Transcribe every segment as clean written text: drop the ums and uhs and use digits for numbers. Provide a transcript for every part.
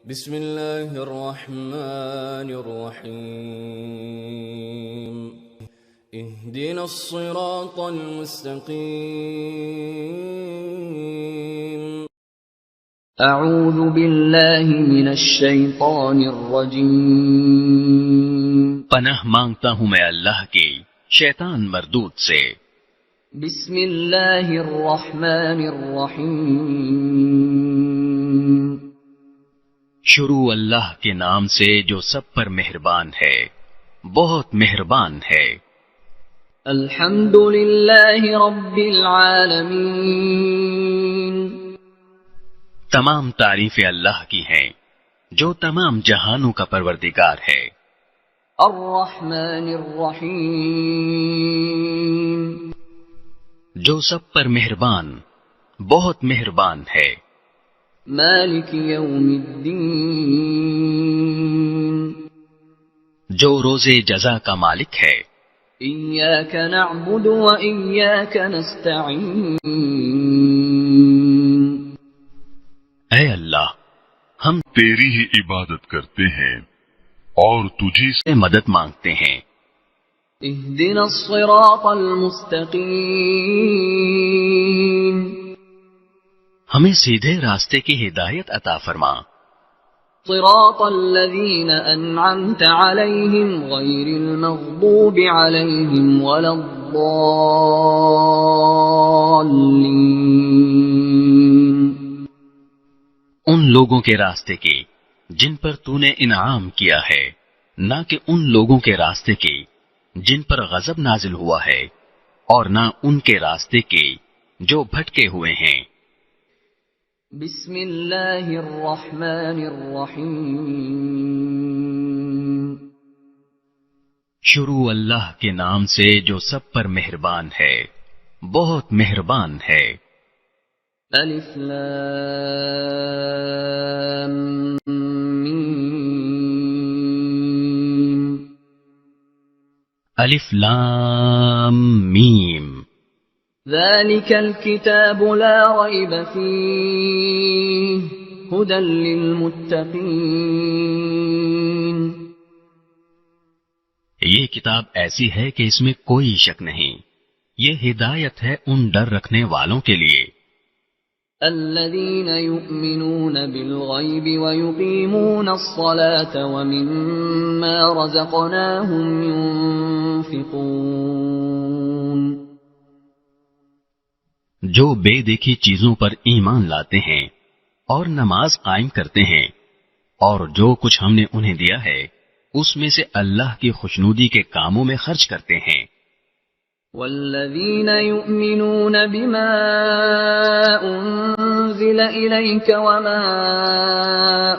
بسم الله الرحمن الرحيم اهدنا الصراط المستقيم اعوذ باللہ من الشیطان الرجیم پناہ مانگتا ہوں میں اللہ کی شیطان مردود سے۔ بسم اللہ الرحمن الرحیم شروع اللہ کے نام سے جو سب پر مہربان ہے، بہت مہربان ہے۔ الحمد للہ رب العالمین تمام تعریفیں اللہ کی ہیں جو تمام جہانوں کا پروردگار ہے۔ الرحمن الرحیم جو سب پر مہربان، بہت مہربان ہے۔ مالک یوم الدین جو روز جزا کا مالک ہے۔ ایاک نعبد و ایاک نستعین اے اللہ، ہم تیری ہی عبادت کرتے ہیں اور تجھی سے سے مدد مانگتے ہیں۔ اہدنا الصراط المستقیم ہمیں سیدھے راستے کی ہدایت عطا فرما۔ صراط الذین انعمت علیہم غیر المغضوب علیہم ولا الضالین ان لوگوں کے راستے کی جن پر تو نے انعام کیا ہے، نہ کہ ان لوگوں کے راستے کی جن پر غضب نازل ہوا ہے، اور نہ ان کے راستے کی جو بھٹکے ہوئے ہیں۔ بسم اللہ الرحمن الرحیم شروع اللہ کے نام سے جو سب پر مہربان ہے، بہت مہربان ہے۔ الف لام میم الف لام میم ذلك الكتاب لا ريب فيه هدى للمتقين یہ کتاب ایسی ہے کہ اس میں کوئی شک نہیں، یہ ہدایت ہے ان ڈر رکھنے والوں کے لیے۔ الذين يؤمنون بالغيب ويقيمون الصلاة ومما رزقناهم ينفقون جو بے دیکھی چیزوں پر ایمان لاتے ہیں اور نماز قائم کرتے ہیں، اور جو کچھ ہم نے انہیں دیا ہے اس میں سے اللہ کی خوشنودی کے کاموں میں خرچ کرتے ہیں۔ والذين يؤمنون بما أنزل إليك وما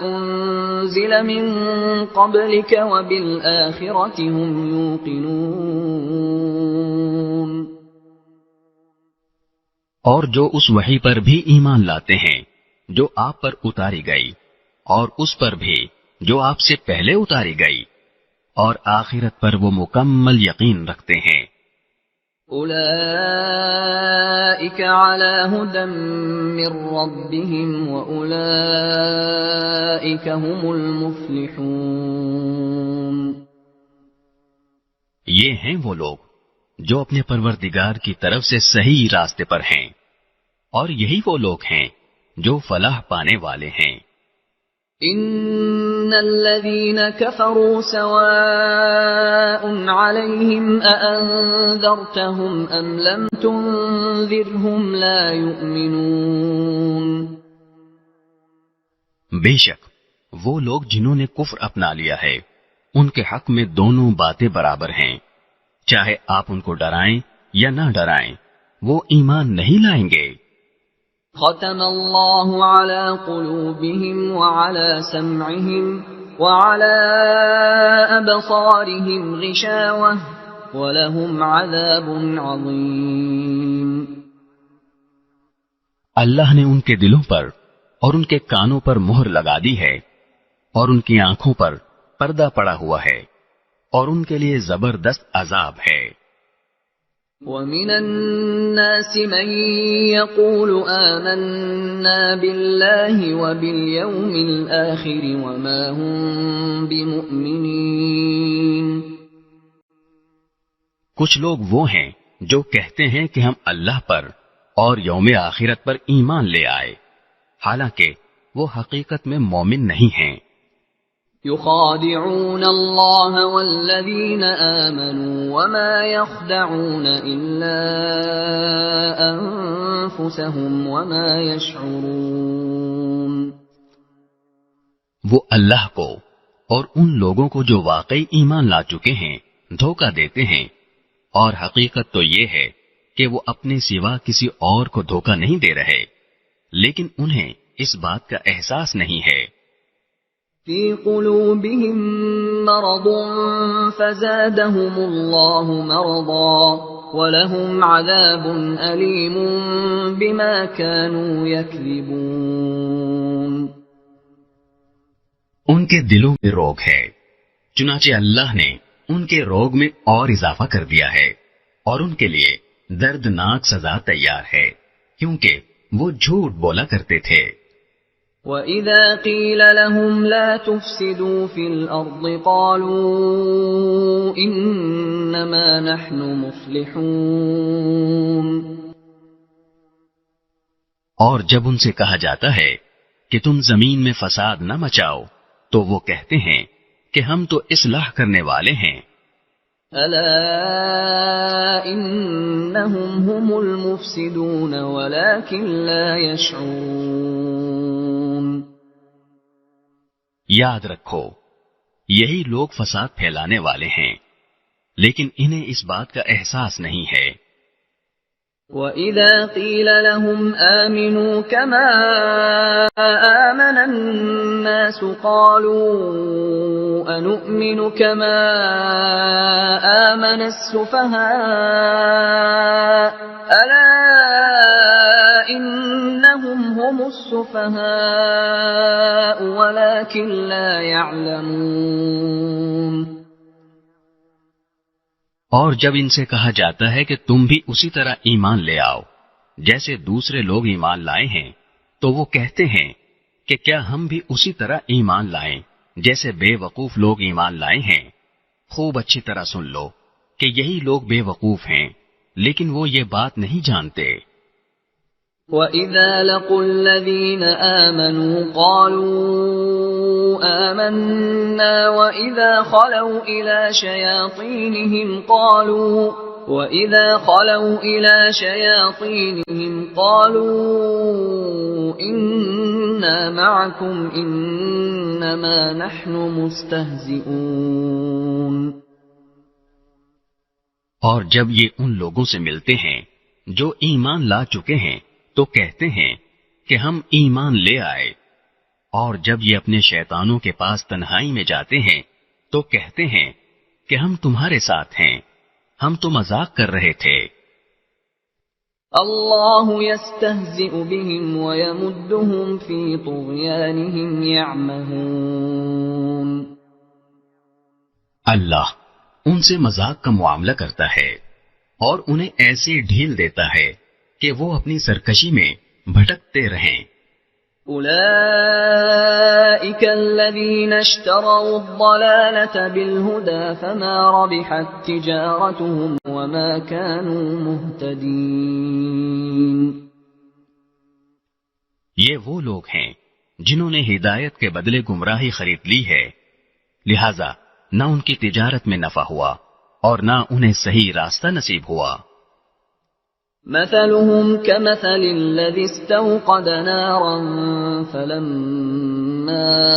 أنزل من قبلك وبالآخرة هم يوقنون اور جو اس وحی پر بھی ایمان لاتے ہیں جو آپ پر اتاری گئی، اور اس پر بھی جو آپ سے پہلے اتاری گئی، اور آخرت پر وہ مکمل یقین رکھتے ہیں۔ أولئك على هدى من ربهم وأولئك هم المفلحون یہ ہیں وہ لوگ جو اپنے پروردگار کی طرف سے صحیح راستے پر ہیں، اور یہی وہ لوگ ہیں جو فلاح پانے والے ہیں۔ ان الذين كفروا سواء عليهم أأنذرتهم ام لم تنذرهم لا يؤمنون بے شک وہ لوگ جنہوں نے کفر اپنا لیا ہے، ان کے حق میں دونوں باتیں برابر ہیں، چاہے آپ ان کو ڈرائیں یا نہ ڈرائیں، وہ ایمان نہیں لائیں گے۔ ختم اللہ على قلوبهم وعلى سمعهم وعلى أبصارهم غشاوة وَلَهُمْ عَذَابٌ عَظِيمٌ اللہ نے ان کے دلوں پر اور ان کے کانوں پر مہر لگا دی ہے، اور ان کی آنکھوں پر پردہ پڑا ہوا ہے، اور ان کے لیے زبردست عذاب ہے۔ وَمِنَ النَّاسِ مَن يَقُولُ آمَنَّا بِاللَّهِ وَبِالْيَوْمِ الْآخِرِ وَمَا هُم بِمُؤْمِنِينَ۔ کچھ لوگ وہ ہیں جو کہتے ہیں کہ ہم اللہ پر اور یوم آخرت پر ایمان لے آئے، حالانکہ وہ حقیقت میں مومن نہیں ہیں۔ يخادعون الله والذين آمنوا وما يخدعون إلا أنفسهم وما يشعرون۔ وہ اللہ کو اور ان لوگوں کو جو واقعی ایمان لا چکے ہیں دھوکہ دیتے ہیں، اور حقیقت تو یہ ہے کہ وہ اپنے سوا کسی اور کو دھوکہ نہیں دے رہے، لیکن انہیں اس بات کا احساس نہیں ہے۔ في قلوبهم مرض فزادهم الله مرضا ولهم عذاب أليم بما كانوا يكذبون۔ ان کے دلوں میں روگ ہے، چنانچہ اللہ نے ان کے روگ میں اور اضافہ کر دیا ہے، اور ان کے لیے دردناک سزا تیار ہے، کیونکہ وہ جھوٹ بولا کرتے تھے۔ وَإِذَا قِيلَ لَهُمْ لَا تُفْسِدُوا فِي الْأَرْضِ قَالُوا إِنَّمَا نَحْنُ مُصْلِحُونَ۔ اور جب ان سے کہا جاتا ہے کہ تم زمین میں فساد نہ مچاؤ تو وہ کہتے ہیں کہ ہم تو اصلاح کرنے والے ہیں۔ أَلَا إِنَّهُمْ هُمُ الْمُفْسِدُونَ وَلَكِنْ لَا يَشْعُرُونَ۔ یاد رکھو، یہی لوگ فساد پھیلانے والے ہیں، لیکن انہیں اس بات کا احساس نہیں ہے۔ وَإِذَا قِيلَ لَهُمْ آمِنُوا كَمَا آمَنَ النَّاسُ قَالُوا أَنُؤْمِنُ كَمَا آمَنَ السُّفَهَاءُ أَلَا إِنَّهُمْ هُمُ السُّفَهَاءُ وَلَكِنْ لَا يَعْلَمُونَ۔ اور جب ان سے کہا جاتا ہے کہ تم بھی اسی طرح ایمان لے آؤ جیسے دوسرے لوگ ایمان لائے ہیں، تو وہ کہتے ہیں کہ کیا ہم بھی اسی طرح ایمان لائیں جیسے بے وقوف لوگ ایمان لائے ہیں۔ خوب اچھی طرح سن لو کہ یہی لوگ بے وقوف ہیں، لیکن وہ یہ بات نہیں جانتے۔ وَإِذَا لَقُوا الَّذِينَ آمَنُوا قَالُوا آمَنَّا وَإِذَا خَلَوْا إِلَى شَيَاطِينِهِمْ قَالُوا إِنَّا مَعَكُمْ إِنَّمَا نَحْنُ مُسْتَهْزِئُونَ۔ اور جب یہ ان لوگوں سے ملتے ہیں جو ایمان لا چکے ہیں تو کہتے ہیں کہ ہم ایمان لے آئے، اور جب یہ اپنے شیطانوں کے پاس تنہائی میں جاتے ہیں تو کہتے ہیں کہ ہم تمہارے ساتھ ہیں، ہم تو مذاق کر رہے تھے۔ اللہ یستہزئ بہم ویمدہم فی طغیانہم یعمہون۔ اللہ ان سے مذاق کا معاملہ کرتا ہے اور انہیں ایسی ڈھیل دیتا ہے کہ وہ اپنی سرکشی میں بھٹکتے رہیں۔ اولئک الذین اشتروا الضلالة بالہدى فما ربحت تجارتهم وما كانوا مہتدین۔ یہ وہ لوگ ہیں جنہوں نے ہدایت کے بدلے گمراہی خرید لی ہے، لہذا نہ ان کی تجارت میں نفع ہوا اور نہ انہیں صحیح راستہ نصیب ہوا۔ مثلهم كمثل الذي استوقد نارا فلما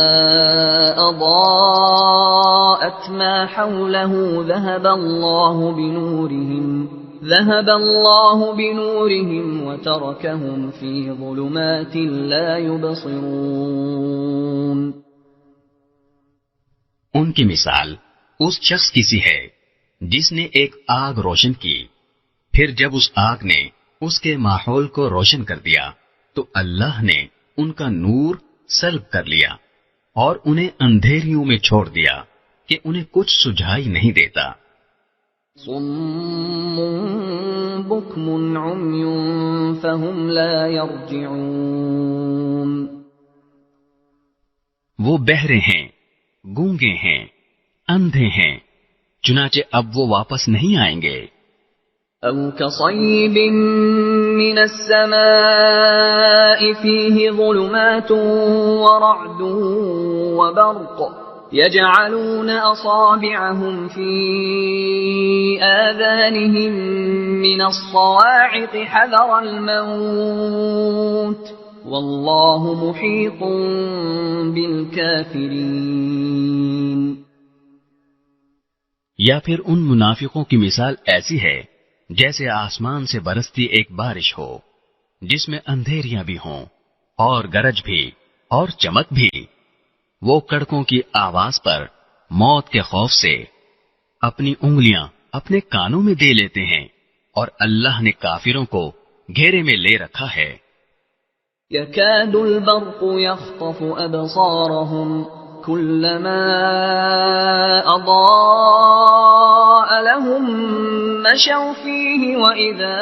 أضاءت ما حوله ذهب الله بنورهم وتركهم في ظلمات لا يبصرون۔ ان کی مثال اس شخص کی سی ہے جس نے ایک آگ روشن کی، پھر جب اس آگ نے اس کے ماحول کو روشن کر دیا تو اللہ نے ان کا نور سلب کر لیا اور انہیں اندھیریوں میں چھوڑ دیا کہ انہیں کچھ سجھائی نہیں دیتا۔ صم بكم عمي فهم لا يرجعون. وہ بہرے ہیں، گونگے ہیں، اندھے ہیں، چنانچہ اب وہ واپس نہیں آئیں گے. أو كصيب من السماء فيه ظلمات ورعد وبرق يجعلون أصابعهم في آذانهم من الصواعق حذر الموت والله محيط بالكافرين. یا پھر ان منافقوں کی مثال ایسی ہے جیسے آسمان سے برستی ایک بارش ہو جس میں اندھیریاں بھی ہوں اور گرج بھی اور چمک بھی. وہ کڑکوں کی آواز پر موت کے خوف سے اپنی انگلیاں اپنے کانوں میں دے لیتے ہیں اور اللہ نے کافروں کو گھیرے میں لے رکھا ہے. يكاد البرق يخطف أبصارهم كلما أضاء لهم مشوا فيه وإذا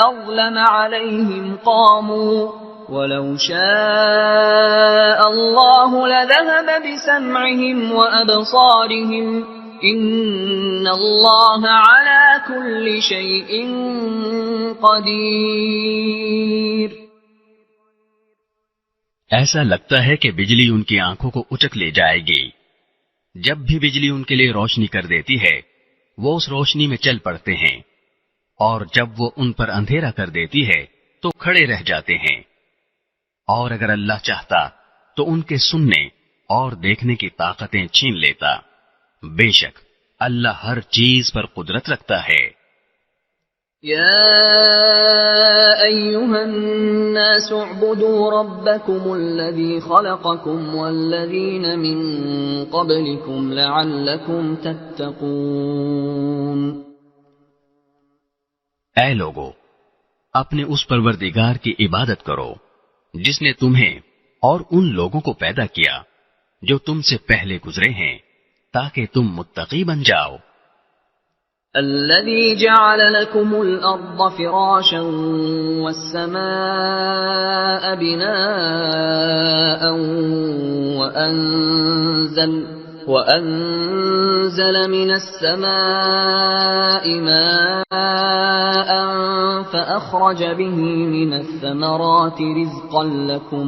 أظلم عليهم قاموا ولو شاء الله لذهب بسمعهم وأبصارهم إن الله على كل شيء قدير. ایسا لگتا ہے کہ بجلی ان کی آنکھوں کو اچک لے جائے گی. جب بھی بجلی ان کے لیے روشنی کر دیتی ہے وہ اس روشنی میں چل پڑتے ہیں اور جب وہ ان پر اندھیرا کر دیتی ہے تو کھڑے رہ جاتے ہیں. اور اگر اللہ چاہتا تو ان کے سننے اور دیکھنے کی طاقتیں چھین لیتا. بے شک اللہ ہر چیز پر قدرت رکھتا ہے. يا أيها الناس اعبدوا ربكم الذي خلقكم والذين من قبلكم لعلكم تتقون. اے لوگو، اپنے اس پروردگار کی عبادت کرو جس نے تمہیں اور ان لوگوں کو پیدا کیا جو تم سے پہلے گزرے ہیں تاکہ تم متقی بن جاؤ. الذي جعل لكم الأرض فراشا والسماء بناء وأنزل من السماء ماء فأخرج به من الثمرات رزقا لكم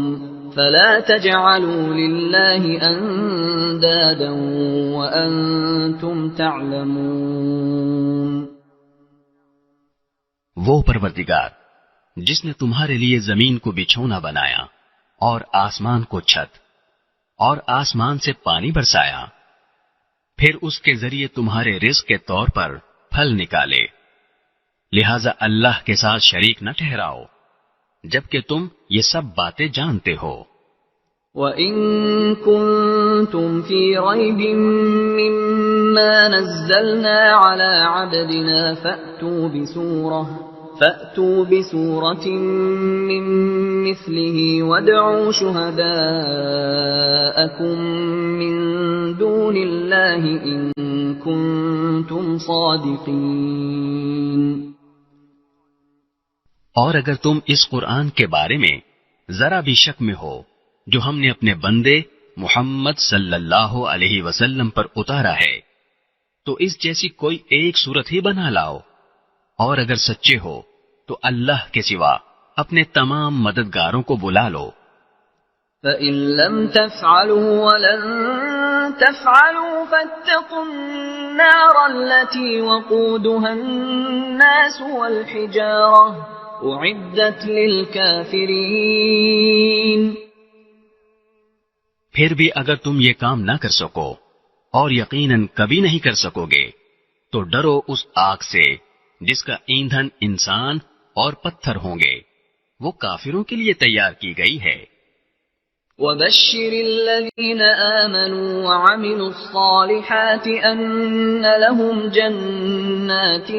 فلا تجعلوا لله أندادا وأنتم تعلمون. وہ پروردگار جس نے تمہارے لیے زمین کو بچھونا بنایا اور آسمان کو چھت اور آسمان سے پانی برسایا، پھر اس کے ذریعے تمہارے رزق کے طور پر پھل نکالے، لہذا اللہ کے ساتھ شریک نہ ٹھہراؤ جبکہ تم یہ سب باتیں جانتے ہو. وَإِن كُنتُمْ فِي رَيْبٍ مِّمَّا نَزَّلْنَا عَلَىٰ عَبْدِنَا فَأْتُوا بِسُورَةٍ مِّن مِّثْلِهِ وَادْعُوا شُهَدَاءَكُم مِّن دُونِ اللَّهِ إِن كُنتُمْ صَادِقِينَ. اور اگر تم اس قرآن کے بارے میں ذرا بھی شک میں ہو جو ہم نے اپنے بندے محمد صلی اللہ علیہ وسلم پر اتارا ہے تو اس جیسی کوئی ایک صورت ہی بنا لاؤ، اور اگر سچے ہو تو اللہ کے سوا اپنے تمام مددگاروں کو بلا لو. فَإِن لَّمْ تَفْعَلُوا وَلَن تَفْعَلُوا فَاتَّقُوا النَّارَ الَّتِي وَقُودُهَا النَّاسُ وَالْحِجَارَةُ أُعِدَّتْ لِلْكَافِرِينَ. پھر بھی اگر تم یہ کام نہ کر سکو اور یقیناً کبھی نہیں کر سکو گے تو ڈرو اس آگ سے جس کا ایندھن انسان اور پتھر ہوں گے، وہ کافروں کے لیے تیار کی گئی ہے. وَبَشِّرِ الَّذِينَ آمَنُوا وَعَمِلُوا الصَّالِحَاتِ أَنَّ لَهُمْ جَنَّاتٍ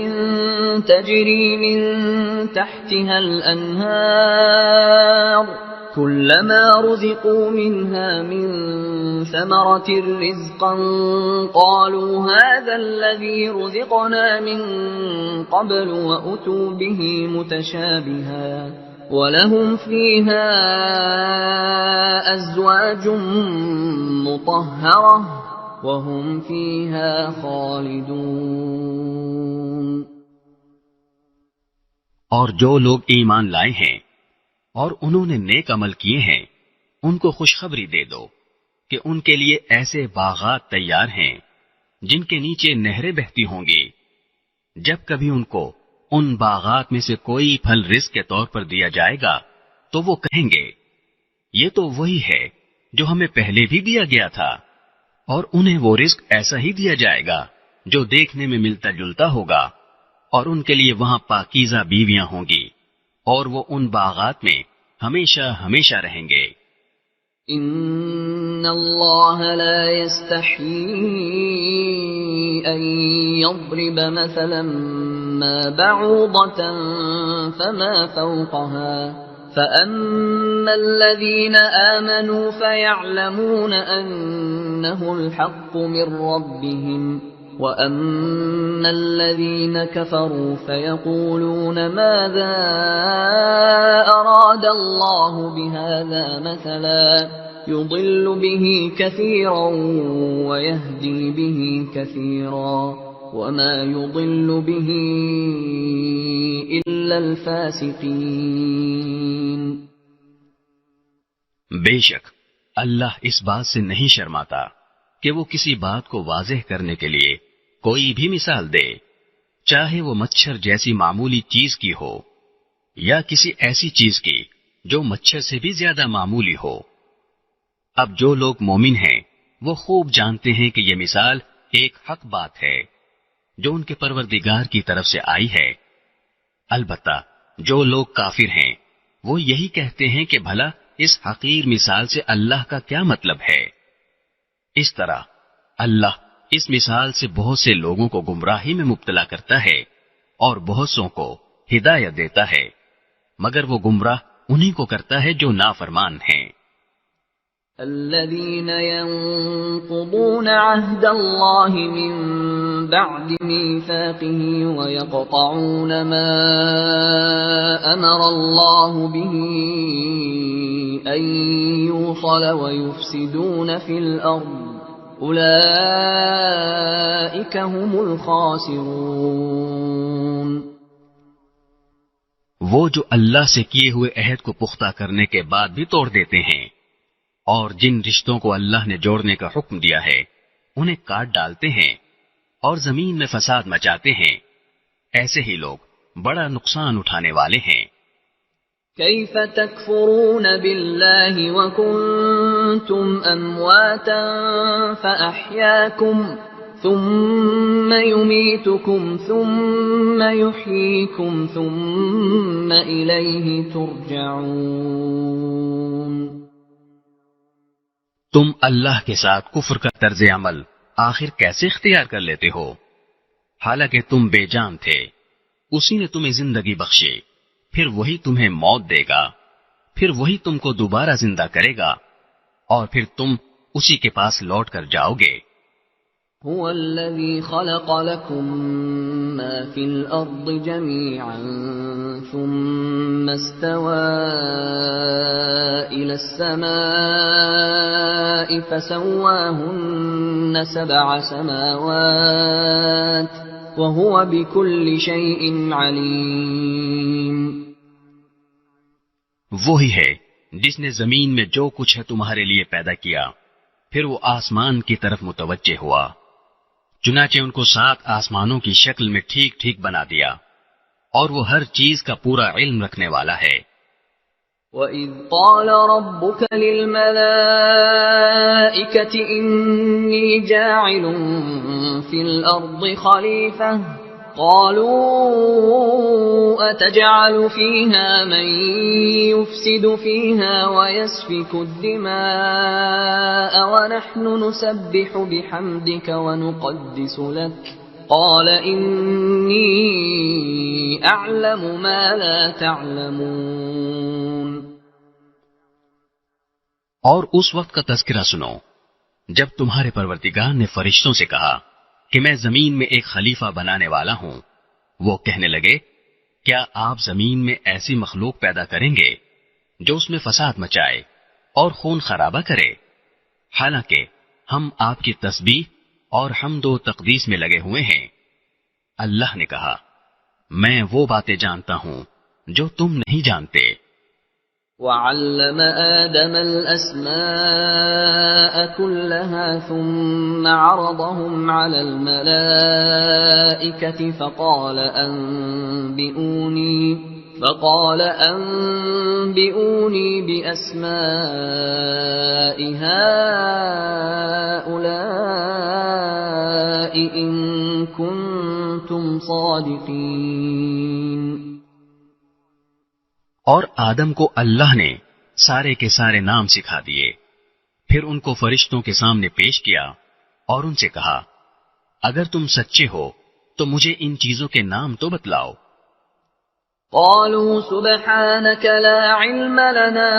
تَجْرِي مِن تَحْتِهَا الْأَنْهَارُ كُلَّمَا رُزِقُوا مِنْهَا مِن ثمرة رزقا قالوا هذا الذي رزقنا من قبل وأتوا به متشابها وَلَهُمْ فِيهَا أَزْوَاجٌ مُطَهَّرَةٌ وَهُمْ فِيهَا خَالِدُونَ۔ اور جو لوگ ایمان لائے ہیں اور انہوں نے نیک عمل کیے ہیں ان کو خوشخبری دے دو کہ ان کے لیے ایسے باغات تیار ہیں جن کے نیچے نہریں بہتی ہوں گی۔ جب کبھی ان کو ان باغات میں سے کوئی پھل رزق کے طور پر دیا جائے گا تو وہ کہیں گے یہ تو وہی ہے جو ہمیں پہلے بھی دیا گیا تھا، اور انہیں وہ رزق ایسا ہی دیا جائے گا جو دیکھنے میں ملتا جلتا ہوگا، اور ان کے لیے وہاں پاکیزہ بیویاں ہوں گی، اور وہ ان باغات میں ہمیشہ ہمیشہ رہیں گے۔ ان اللہ لا يستحيي ان يضرب مثلا ما بعوضة فما فوقها فأما الذين آمنوا فيعلمون أنه الحق من ربهم وأما الذين كفروا فيقولون ماذا أراد الله بهذا مثلا يضل به كثيرا ويهدي به كثيرا وما يضل به إلا الفاسقين۔ بے شک اللہ اس بات سے نہیں شرماتا کہ وہ کسی بات کو واضح کرنے کے لیے کوئی بھی مثال دے، چاہے وہ مچھر جیسی معمولی چیز کی ہو یا کسی ایسی چیز کی جو مچھر سے بھی زیادہ معمولی ہو۔ اب جو لوگ مومن ہیں وہ خوب جانتے ہیں کہ یہ مثال ایک حق بات ہے جو ان کے پروردگار کی طرف سے آئی ہے۔ البتہ جو لوگ کافر ہیں وہ یہی کہتے ہیں کہ بھلا اس حقیر مثال سے اللہ کا کیا مطلب ہے۔ اس طرح اللہ اس مثال سے بہت سے لوگوں کو گمراہی میں مبتلا کرتا ہے اور بہت سوں کو ہدایت دیتا ہے، مگر وہ گمراہ انہی کو کرتا ہے جو نافرمان ہیں۔ الذين ينقضون عهد الله من بعد ميثاقه ويقطعون ما أمر الله به أن يوصل ويفسدون في الأرض أولئك هم الخاسرون۔ وہ جو اللہ سے کیے ہوئے عہد کو پختہ کرنے کے بعد بھی توڑ دیتے ہیں اور جن رشتوں کو اللہ نے جوڑنے کا حکم دیا ہے انہیں کاٹ ڈالتے ہیں اور زمین میں فساد مچاتے ہیں، ایسے ہی لوگ بڑا نقصان اٹھانے والے ہیں۔ كيف تكفرون بالله وكنتم أمواتا فأحياكم ثم يميتكم ثم يحييكم ثم إليه ترجعون۔ تم اللہ کے ساتھ کفر کا طرز عمل آخر کیسے اختیار کر لیتے ہو؟ حالانکہ تم بے جان تھے، اسی نے تمہیں زندگی بخشی، پھر وہی تمہیں موت دے گا، پھر وہی تم کو دوبارہ زندہ کرے گا اور پھر تم اسی کے پاس لوٹ کر جاؤ گے۔ هو الذي خلق لكم ما في الأرض جميعا ثم استوى إلى السماء فسواهن 7 سماوات وهو بكل شيء عليم۔ وہی ہے جس نے زمین میں جو کچھ ہے تمہارے لیے پیدا کیا، پھر وہ آسمان کی طرف متوجہ ہوا، چنانچہ ان کو 7 آسمانوں کی شکل میں ٹھیک ٹھیک بنا دیا، اور وہ ہر چیز کا پورا علم رکھنے والا ہے۔ وَإِذْ قَالَ رَبُّكَ لِلْمَلَائِكَةِ إِنِّي جَاعِلٌ فِي الْأَرْضِ خَلِيفَةً قَالُوا أَتَجْعَلُ فِيهَا مَن يُفْسِدُ فِيهَا وَيَسْفِكُ الدِّمَاءَ وَنَحْنُ نُسَبِّحُ بِحَمْدِكَ وَنُقَدِّسُ لَكَ قَالَ إِنِّي أَعْلَمُ مَا لَا تَعْلَمُونَ۔ اور اس وقت کا تذکرہ سنو جب تمہارے پروردگار نے فرشتوں سے کہا کہ میں زمین میں ایک خلیفہ بنانے والا ہوں، وہ کہنے لگے کیا آپ زمین میں ایسی مخلوق پیدا کریں گے جو اس میں فساد مچائے اور خون خرابہ کرے؟ حالانکہ ہم آپ کی تسبیح اور حمد و تقدیس میں لگے ہوئے ہیں۔ اللہ نے کہا میں وہ باتیں جانتا ہوں جو تم نہیں جانتے۔ وَعَلَّمَ آدَمَ الْأَسْمَاءَ كُلَّهَا ثُمَّ عَرَضَهُمْ عَلَى الْمَلَائِكَةِ فقال أنبئوني بأسماء هؤلاء إن كنتم صادقين۔ اور آدم کو اللہ نے سارے کے سارے نام سکھا دیے، پھر ان کو فرشتوں کے سامنے پیش کیا اور ان سے کہا اگر تم سچے ہو تو مجھے ان چیزوں کے نام تو بتلاؤ۔ قالوا سبحانك لا علم لنا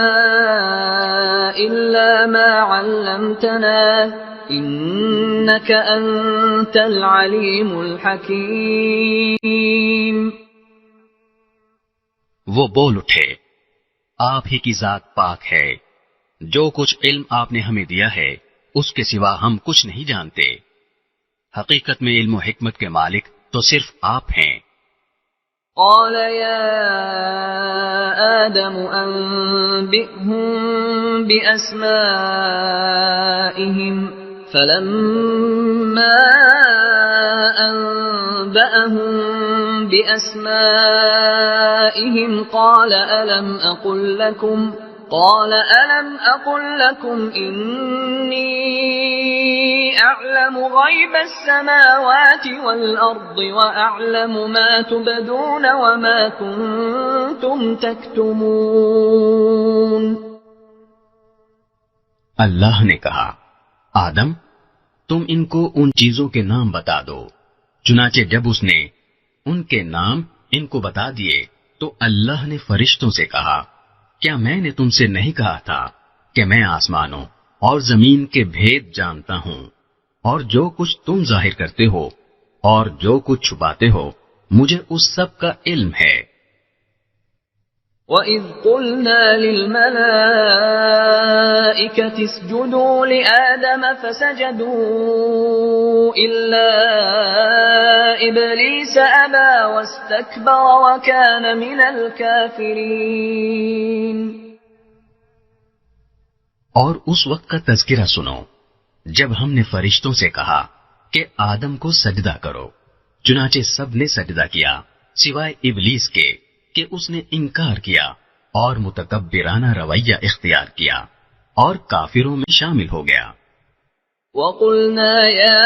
إلا ما علمتنا إنك أنت العليم الحكيم۔ وہ بول اٹھے آپ ہی کی ذات پاک ہے، جو کچھ علم آپ نے ہمیں دیا ہے اس کے سوا ہم کچھ نہیں جانتے، حقیقت میں علم و حکمت کے مالک تو صرف آپ ہیں۔ قال يا آدم أنبئهم بأسمائهم فلما أنبأهم بأسمائهم قال ألم أقل لكم إني أعلم غيب السماوات والأرض وأعلم ما تبدون وما كنتم تكتمون۔ اللہ نے کہا آدم تم ان کو ان چیزوں کے نام بتا دو۔ چنانچہ جب اس نے ان کے نام ان کو بتا دیے تو اللہ نے فرشتوں سے کہا کیا میں نے تم سے نہیں کہا تھا کہ میں آسمانوں اور زمین کے بھید جانتا ہوں، اور جو کچھ تم ظاہر کرتے ہو اور جو کچھ چھپاتے ہو مجھے اس سب کا علم ہے۔ وَإِذْ قُلْنَا لِلْمَلَائِكَةِ اسْجُدُوا لِآدَمَ فَسَجَدُوا إِلَّا إِبْلِيسَ أَبَى وَاسْتَكْبَرَ وَكَانَ مِنَ الْكَافِرِينَ۔ اور اس وقت کا تذکرہ سنو جب ہم نے فرشتوں سے کہا کہ آدم کو سجدہ کرو، چنانچہ سب نے سجدہ کیا سوائے ابلیس کے کہ اس نے انکار کیا اور متکبرانہ رویہ اختیار کیا اور کافروں میں شامل ہو گیا۔ وَقُلْنَا يَا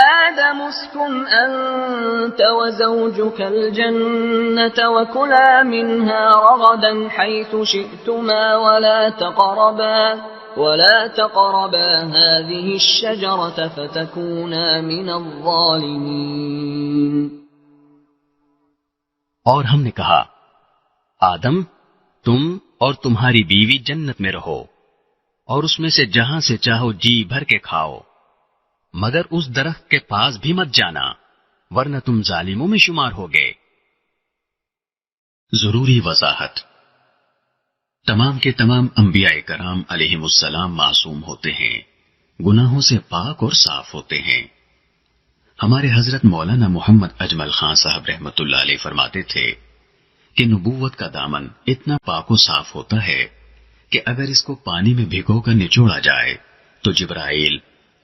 آدَمُ اسْكُنْ أَنْتَ وَزَوْجُكَ الْجَنَّةَ وَكُلَا مِنْهَا رَغَدًا حَيْثُ شِئْتُمَا وَلَا تَقْرَبَا هَذِهِ الشَّجَرَةَ فَتَكُونَا مِنَ الظَّالِمِينَ۔ اور ہم نے کہا آدم تم اور تمہاری بیوی جنت میں رہو اور اس میں سے جہاں سے چاہو جی بھر کے کھاؤ، مگر اس درخت کے پاس بھی مت جانا ورنہ تم ظالموں میں شمار ہوگے۔ ضروری وضاحت، تمام کے تمام انبیاء کرام علیہم السلام معصوم ہوتے ہیں، گناہوں سے پاک اور صاف ہوتے ہیں۔ ہمارے حضرت مولانا محمد اجمل خان صاحب رحمۃ اللہ علیہ فرماتے تھے کہ نبوت کا دامن اتنا پاک و صاف ہوتا ہے کہ اگر اس کو پانی میں بھگو کر نچوڑا جائے تو جبرائیل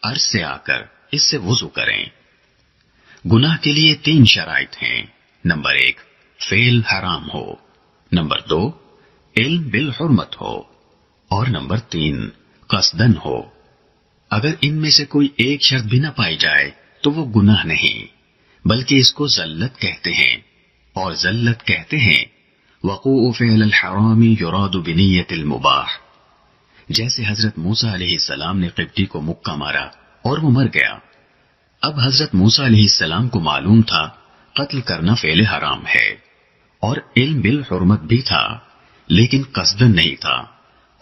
عرش سے آ کر اس سے وضو کریں۔ گناہ کے لیے 3 شرائط ہیں۔ نمبر 1 فعل حرام ہو، نمبر 2 علم بالحرمت ہو، اور نمبر 3 قصدن ہو۔ اگر ان میں سے کوئی ایک شرط بھی نہ پائی جائے تو وہ گناہ نہیں بلکہ اس کو ذلت کہتے ہیں، اور ذلت کہتے ہیں وقوع فعل الحرام یراد بنیت المباح۔ جیسے حضرت موسیٰ علیہ السلام نے قبطی کو مکہ مارا اور وہ مر گیا۔ اب حضرت موسیٰ علیہ السلام کو معلوم تھا قتل کرنا فعل حرام ہے اور علم بالحرمت بھی تھا لیکن قصدن نہیں تھا،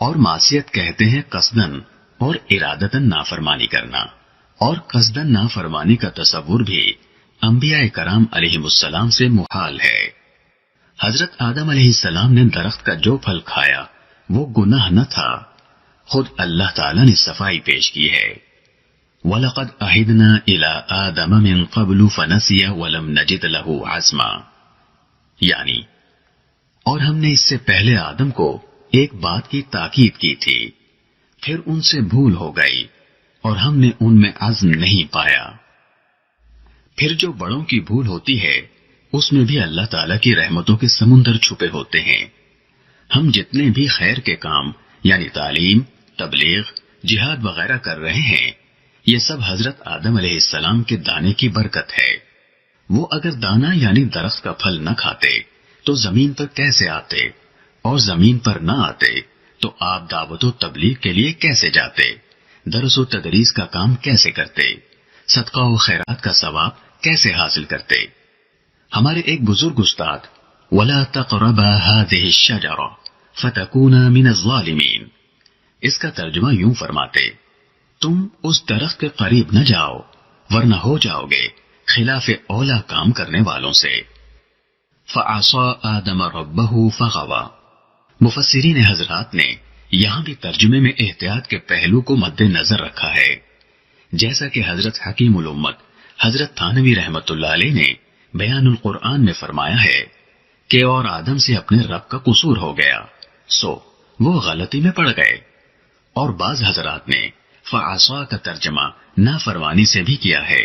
اور معصیت کہتے ہیں قصدن اور ارادتاً نافرمانی کرنا اور قصداً نافرمانی کا تصور بھی انبیاء کرام علیہم السلام سے محال ہے۔ حضرت آدم علیہ السلام نے درخت کا جو پھل کھایا وہ گناہ نہ تھا، خود اللہ تعالی نے صفائی پیش کی ہے۔ وَلَقَدْ أَعِدْنَا إِلَىٰ آدَمَ مِن قَبْلُ فَنَسِيَ وَلَمْ نَجِدْ لَهُ عَزْمًا، یعنی اور ہم نے اس سے پہلے آدم کو ایک بات کی تاکید کی تھی، پھر ان سے بھول ہو گئی اور ہم نے ان میں عزم نہیں پایا۔ پھر جو بڑوں کی بھول ہوتی ہے اس میں بھی اللہ تعالیٰ کی رحمتوں کے سمندر چھپے ہوتے ہیں۔ ہم جتنے بھی خیر کے کام یعنی تعلیم، تبلیغ، جہاد وغیرہ کر رہے ہیں، یہ سب حضرت آدم علیہ السلام کے دانے کی برکت ہے۔ وہ اگر دانا یعنی درخت کا پھل نہ کھاتے تو زمین پر کیسے آتے، اور زمین پر نہ آتے تو آپ دعوت و تبلیغ کے لیے کیسے جاتے، درس و تدریس کا کام کیسے کرتے، صدقہ و خیرات کا ثواب کیسے حاصل کرتے۔ ہمارے ایک بزرگ استاد وَلَا تَقْرَبَا هَٰذِهِ الشَّجَرَةَ فَتَكُونَا مِنَ الظَّالِمِينَ، اس کا ترجمہ یوں فرماتے، تم اس درخت کے قریب نہ جاؤ ورنہ ہو جاؤ گے خلاف اولا کام کرنے والوں سے۔ فَعَصَىٰ آدَمَ رَبَّهُ فَغَوَىٰ، مفسرین حضرات نے یہاں بھی ترجمے میں احتیاط کے پہلو کو مد نظر رکھا ہے، جیسا کہ حضرت حکیم الامت حضرت تھانوی رحمت اللہ علیہ نے بیان القرآن میں فرمایا ہے کہ اور آدم سے اپنے رب کا قصور ہو گیا سو وہ غلطی میں پڑ گئے۔ اور بعض حضرات نے فعصا کا ترجمہ نافرمانی سے بھی کیا ہے،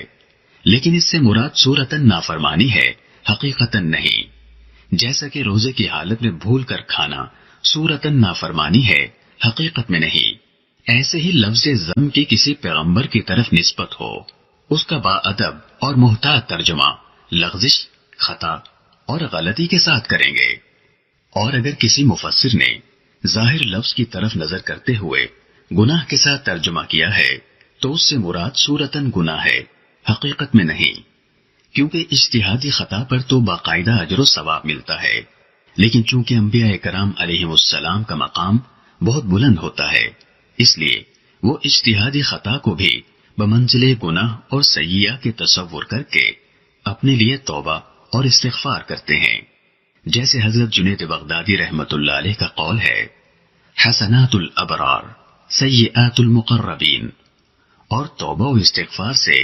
لیکن اس سے مراد صورتاً نافرمانی ہے، حقیقتاً نہیں۔ جیسا کہ روزے کی حالت میں بھول کر کھانا صورتاً نافرمانی ہے، حقیقت میں نہیں، ایسے ہی لفظ ذم کی کسی پیغمبر کی طرف نسبت ہو، اس کا با ادب اور محتاط ترجمہ لغزش، خطا اور غلطی کے ساتھ کریں گے۔ اور اگر کسی مفسر نے ظاہر لفظ کی طرف نظر کرتے ہوئے گناہ کے ساتھ ترجمہ کیا ہے تو اس سے مراد صورتاً گناہ ہے، حقیقت میں نہیں، کیونکہ اجتہادی خطا پر تو باقاعدہ اجر و ثواب ملتا ہے، لیکن چونکہ انبیاء کرام علیہم السلام کا مقام بہت بلند ہوتا ہے، اس لیے وہ اجتہادی خطا کو بھی بمنزلے گناہ اور سیئہ کے تصور کر کے اپنے لیے توبہ اور استغفار کرتے ہیں، جیسے حضرت جنید بغدادی رحمت اللہ علیہ کا قول ہے، حسنات الابرار سیئات المقربین، اور توبہ و استغفار سے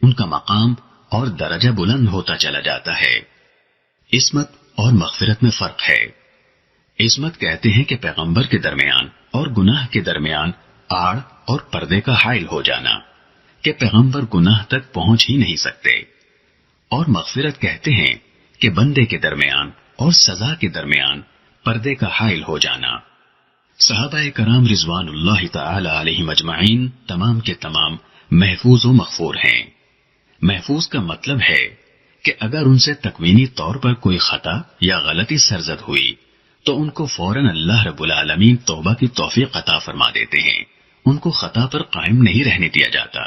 ان کا مقام اور درجہ بلند ہوتا چلا جاتا ہے۔ عصمت اور مغفرت میں فرق ہے۔ عصمت کہتے ہیں کہ پیغمبر کے درمیان اور گناہ کے درمیان آڑ اور پردے کا حائل ہو جانا، کہ پیغمبر گناہ تک پہنچ ہی نہیں سکتے، اور مغفرت کہتے ہیں کہ بندے کے درمیان اور سزا کے درمیان پردے کا حائل ہو جانا۔ صحابہ کرام رضوان اللہ تعالی علیہم اجمعین تمام کے تمام محفوظ و مغفور ہیں۔ محفوظ کا مطلب ہے کہ اگر ان سے تکوینی طور پر کوئی خطا یا غلطی سرزد ہوئی تو ان کو فوراً اللہ رب العالمین توبہ کی توفیق عطا فرما دیتے ہیں، ان کو خطا پر قائم نہیں رہنے دیا جاتا۔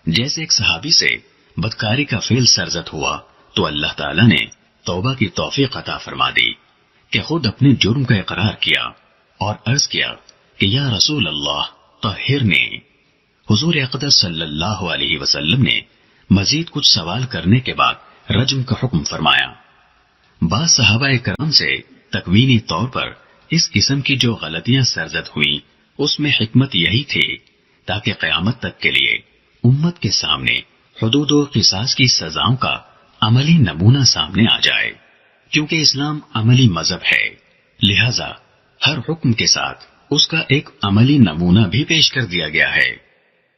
جیسے ایک صحابی سے بدکاری کا فعل سرزد ہوا تو اللہ تعالیٰ نے توبہ کی توفیق عطا فرما دی کہ خود اپنے جرم کا اقرار کیا اور عرض کیا کہ یا رسول اللہ طہرنی۔ حضور اقدس صلی اللہ علیہ وسلم نے مزید کچھ سوال کرنے کے بعد رجم کا حکم فرمایا۔ بعض صحابہ کرام سے تکوینی طور پر اس قسم کی جو غلطیاں سرزد ہوئیں اس میں حکمت یہی تھی تاکہ قیامت تک کے لیے امت کے سامنے حدود و قصاص کی سزاؤں کا عملی نمونہ سامنے آ جائے، کیونکہ اسلام عملی مذہب ہے، لہذا ہر حکم کے ساتھ اس کا ایک عملی نمونہ بھی پیش کر دیا گیا ہے۔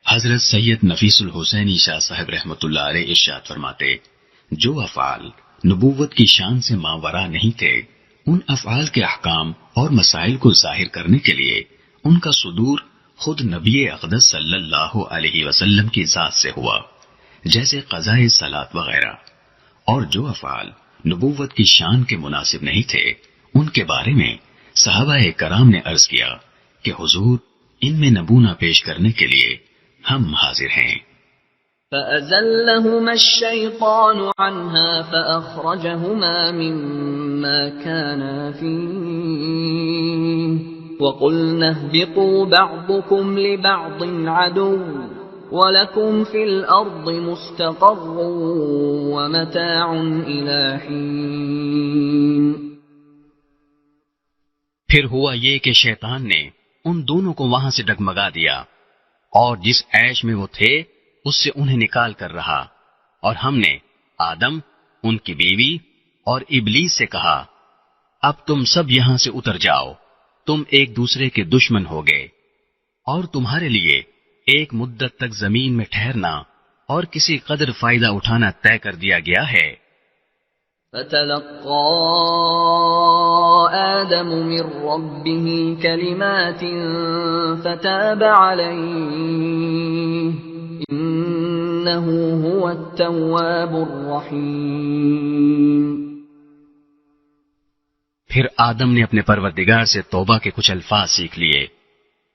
حضرت سید نفیس الحسینی شاہ صاحب رحمت اللہ علیہ ارشاد فرماتے، جو افعال نبوت کی شان سے ماورا نہیں تھے ان افعال کے احکام اور مسائل کو ظاہر کرنے کے لیے ان کا صدور خود نبی اقدس صلی اللہ علیہ وسلم کی ذات سے ہوا، جیسے قضاء صلاۃ وغیرہ، اور جو افعال نبوت کی شان کے مناسب نہیں تھے ان کے بارے میں صحابہ کرام نے عرض کیا کہ حضور ان میں نمونہ پیش کرنے کے لیے ہم حاضر ہیں۔ فأزلهما الشيطان عنها فأخرجهما مما كانا فيه وَقُلْنَا اهْبِطُوا بَعْضُكُمْ لِبَعْضٍ عَدُوٌّ وَلَكُمْ فِي الْأَرْضِ مُسْتَقَرٌّ وَمَتَاعٌ إِلَىٰ حِينٍ۔ پھر ہوا یہ کہ شیطان نے ان دونوں کو وہاں سے ڈگمگا دیا، اور جس عیش میں وہ تھے اس سے انہیں نکال کر رہا، اور ہم نے آدم، ان کی بیوی اور ابلیس سے کہا، اب تم سب یہاں سے اتر جاؤ، تم ایک دوسرے کے دشمن ہو گئے، اور تمہارے لیے ایک مدت تک زمین میں ٹھہرنا اور کسی قدر فائدہ اٹھانا طے کر دیا گیا ہے۔ فَتَلَقَّىٰ آدَمُ مِن رَّبِّهِ كَلِمَاتٍ فَتَابَ عَلَيْهِ إِنَّهُ هُوَ التَّوَّابُ الرَّحِيمُ۔ پھر آدم نے اپنے پروردگار سے توبہ کے کچھ الفاظ سیکھ لیے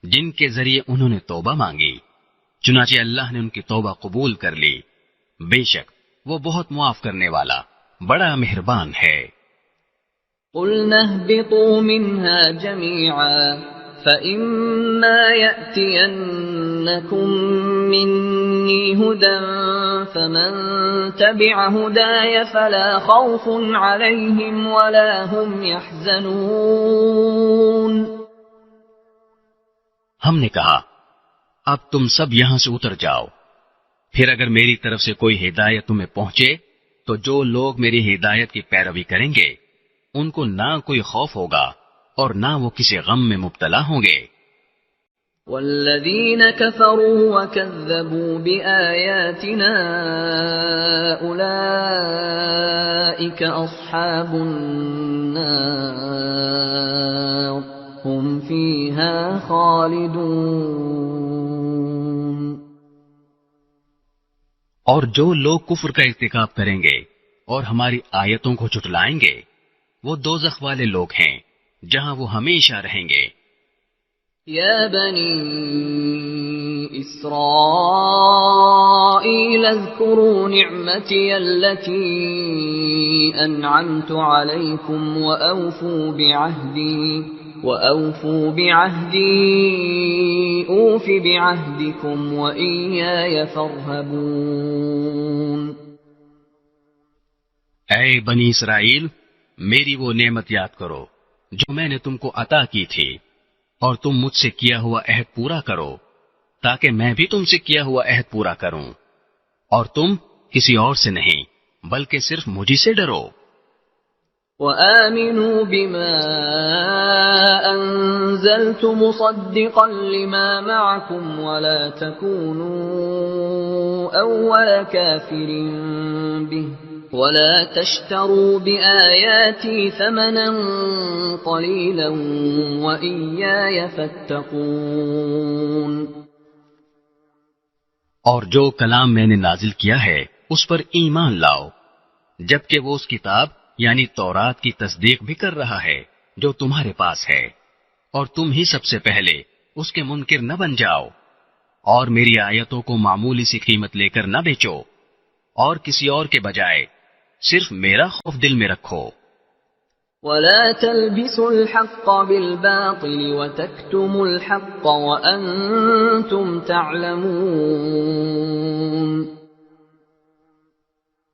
جن کے ذریعے انہوں نے توبہ مانگی، چنانچہ اللہ نے ان کی توبہ قبول کر لی، بے شک وہ بہت معاف کرنے والا بڑا مہربان ہے۔ قُلْنَا اهْبِطُوا مِنْهَا جَمِيعًا فَإِمَّا يَأْتِيَنَّكُم مِّنِّي هُدًى فَمَن تَبِعَ هُدَايَ فَلَا خَوْفٌ عَلَيْهِمْ وَلَا هُمْ يَحْزَنُونَ۔ ہم نے کہا اب تم سب یہاں سے اتر جاؤ، پھر اگر میری طرف سے کوئی ہدایت تمہیں پہنچے تو جو لوگ میری ہدایت کی پیروی کریں گے ان کو نہ کوئی خوف ہوگا اور نہ وہ کسی غم میں مبتلا ہوں گے۔ والذین کفروا وکذبوا بآیاتنا اولئک اصحاب النار هم فیہا خالدون۔ اور جو لوگ کفر کا ارتکاب کریں گے اور ہماری آیتوں کو جھٹلائیں گے وہ دوزخ والے لوگ ہیں جہاں وہ ہمیشہ رہیں گے۔ یا بنی اسرائیل اذکروا نعمتی التي انعمت علیکم وأوفوا بعهدي أوف بعهدكم وإياي فارهبون۔ اے بنی اسرائیل، میری وہ نعمت یاد کرو جو میں نے تم کو عطا کی تھی، اور تم مجھ سے کیا ہوا عہد پورا کرو تاکہ میں بھی تم سے کیا ہوا عہد پورا کروں، اور تم کسی اور سے نہیں بلکہ صرف مجھ سے ڈرو۔ وآمنوا بما أنزلت مصدقا لما معكم ولا تكونوا أول كافر به ولا تشتروا بآياتي ثمنا قليلا وإياي فاتقون۔ اور جو کلام میں نے نازل کیا ہے اس پر ایمان لاؤ، جبکہ وہ اس کتاب یعنی تورات کی تصدیق بھی کر رہا ہے جو تمہارے پاس ہے، اور تم ہی سب سے پہلے اس کے منکر نہ بن جاؤ، اور میری آیتوں کو معمولی سی قیمت لے کر نہ بیچو، اور کسی اور کے بجائے صرف میرا خوف دل میں رکھو۔ وَلَا تَلْبِسُوا الْحَقَّ بِالْبَاطِلِ وَتَكْتُمُوا الْحَقَّ وَأَنْتُمْ تَعْلَمُونَ۔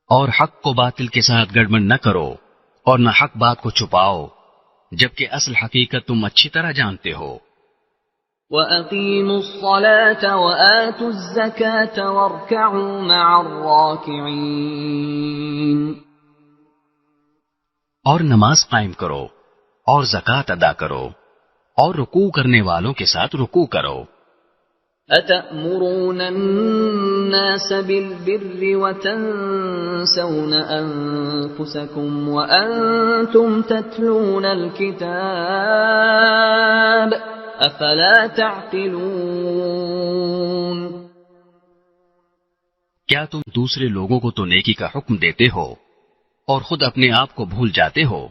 اور حق کو باطل کے ساتھ گڑبڑ نہ کرو اور نہ حق بات کو چھپاؤ، جبکہ اصل حقیقت تم اچھی طرح جانتے ہو۔ وَأَقِيمُوا الصَّلَاةَ وَآتُوا الزَّكَاةَ وَارْكَعُوا مَعَ الرَّاكِعِينَ۔ اور نماز قائم کرو اور زکوٰۃ ادا کرو اور رکوع کرنے والوں کے ساتھ رکوع کرو۔ أَتَأْمُرُونَ النَّاسَ بِالْبِرِّ وَتَنْسَوْنَ أَنفُسَكُمْ وَأَنْتُمْ تَتْلُونَ الْكِتَابَ أَفَلَا تَعْقِلُونَ۔ کیا تم دوسرے لوگوں کو تو نیکی کا حکم دیتے ہو اور خود اپنے آپ کو بھول جاتے ہو،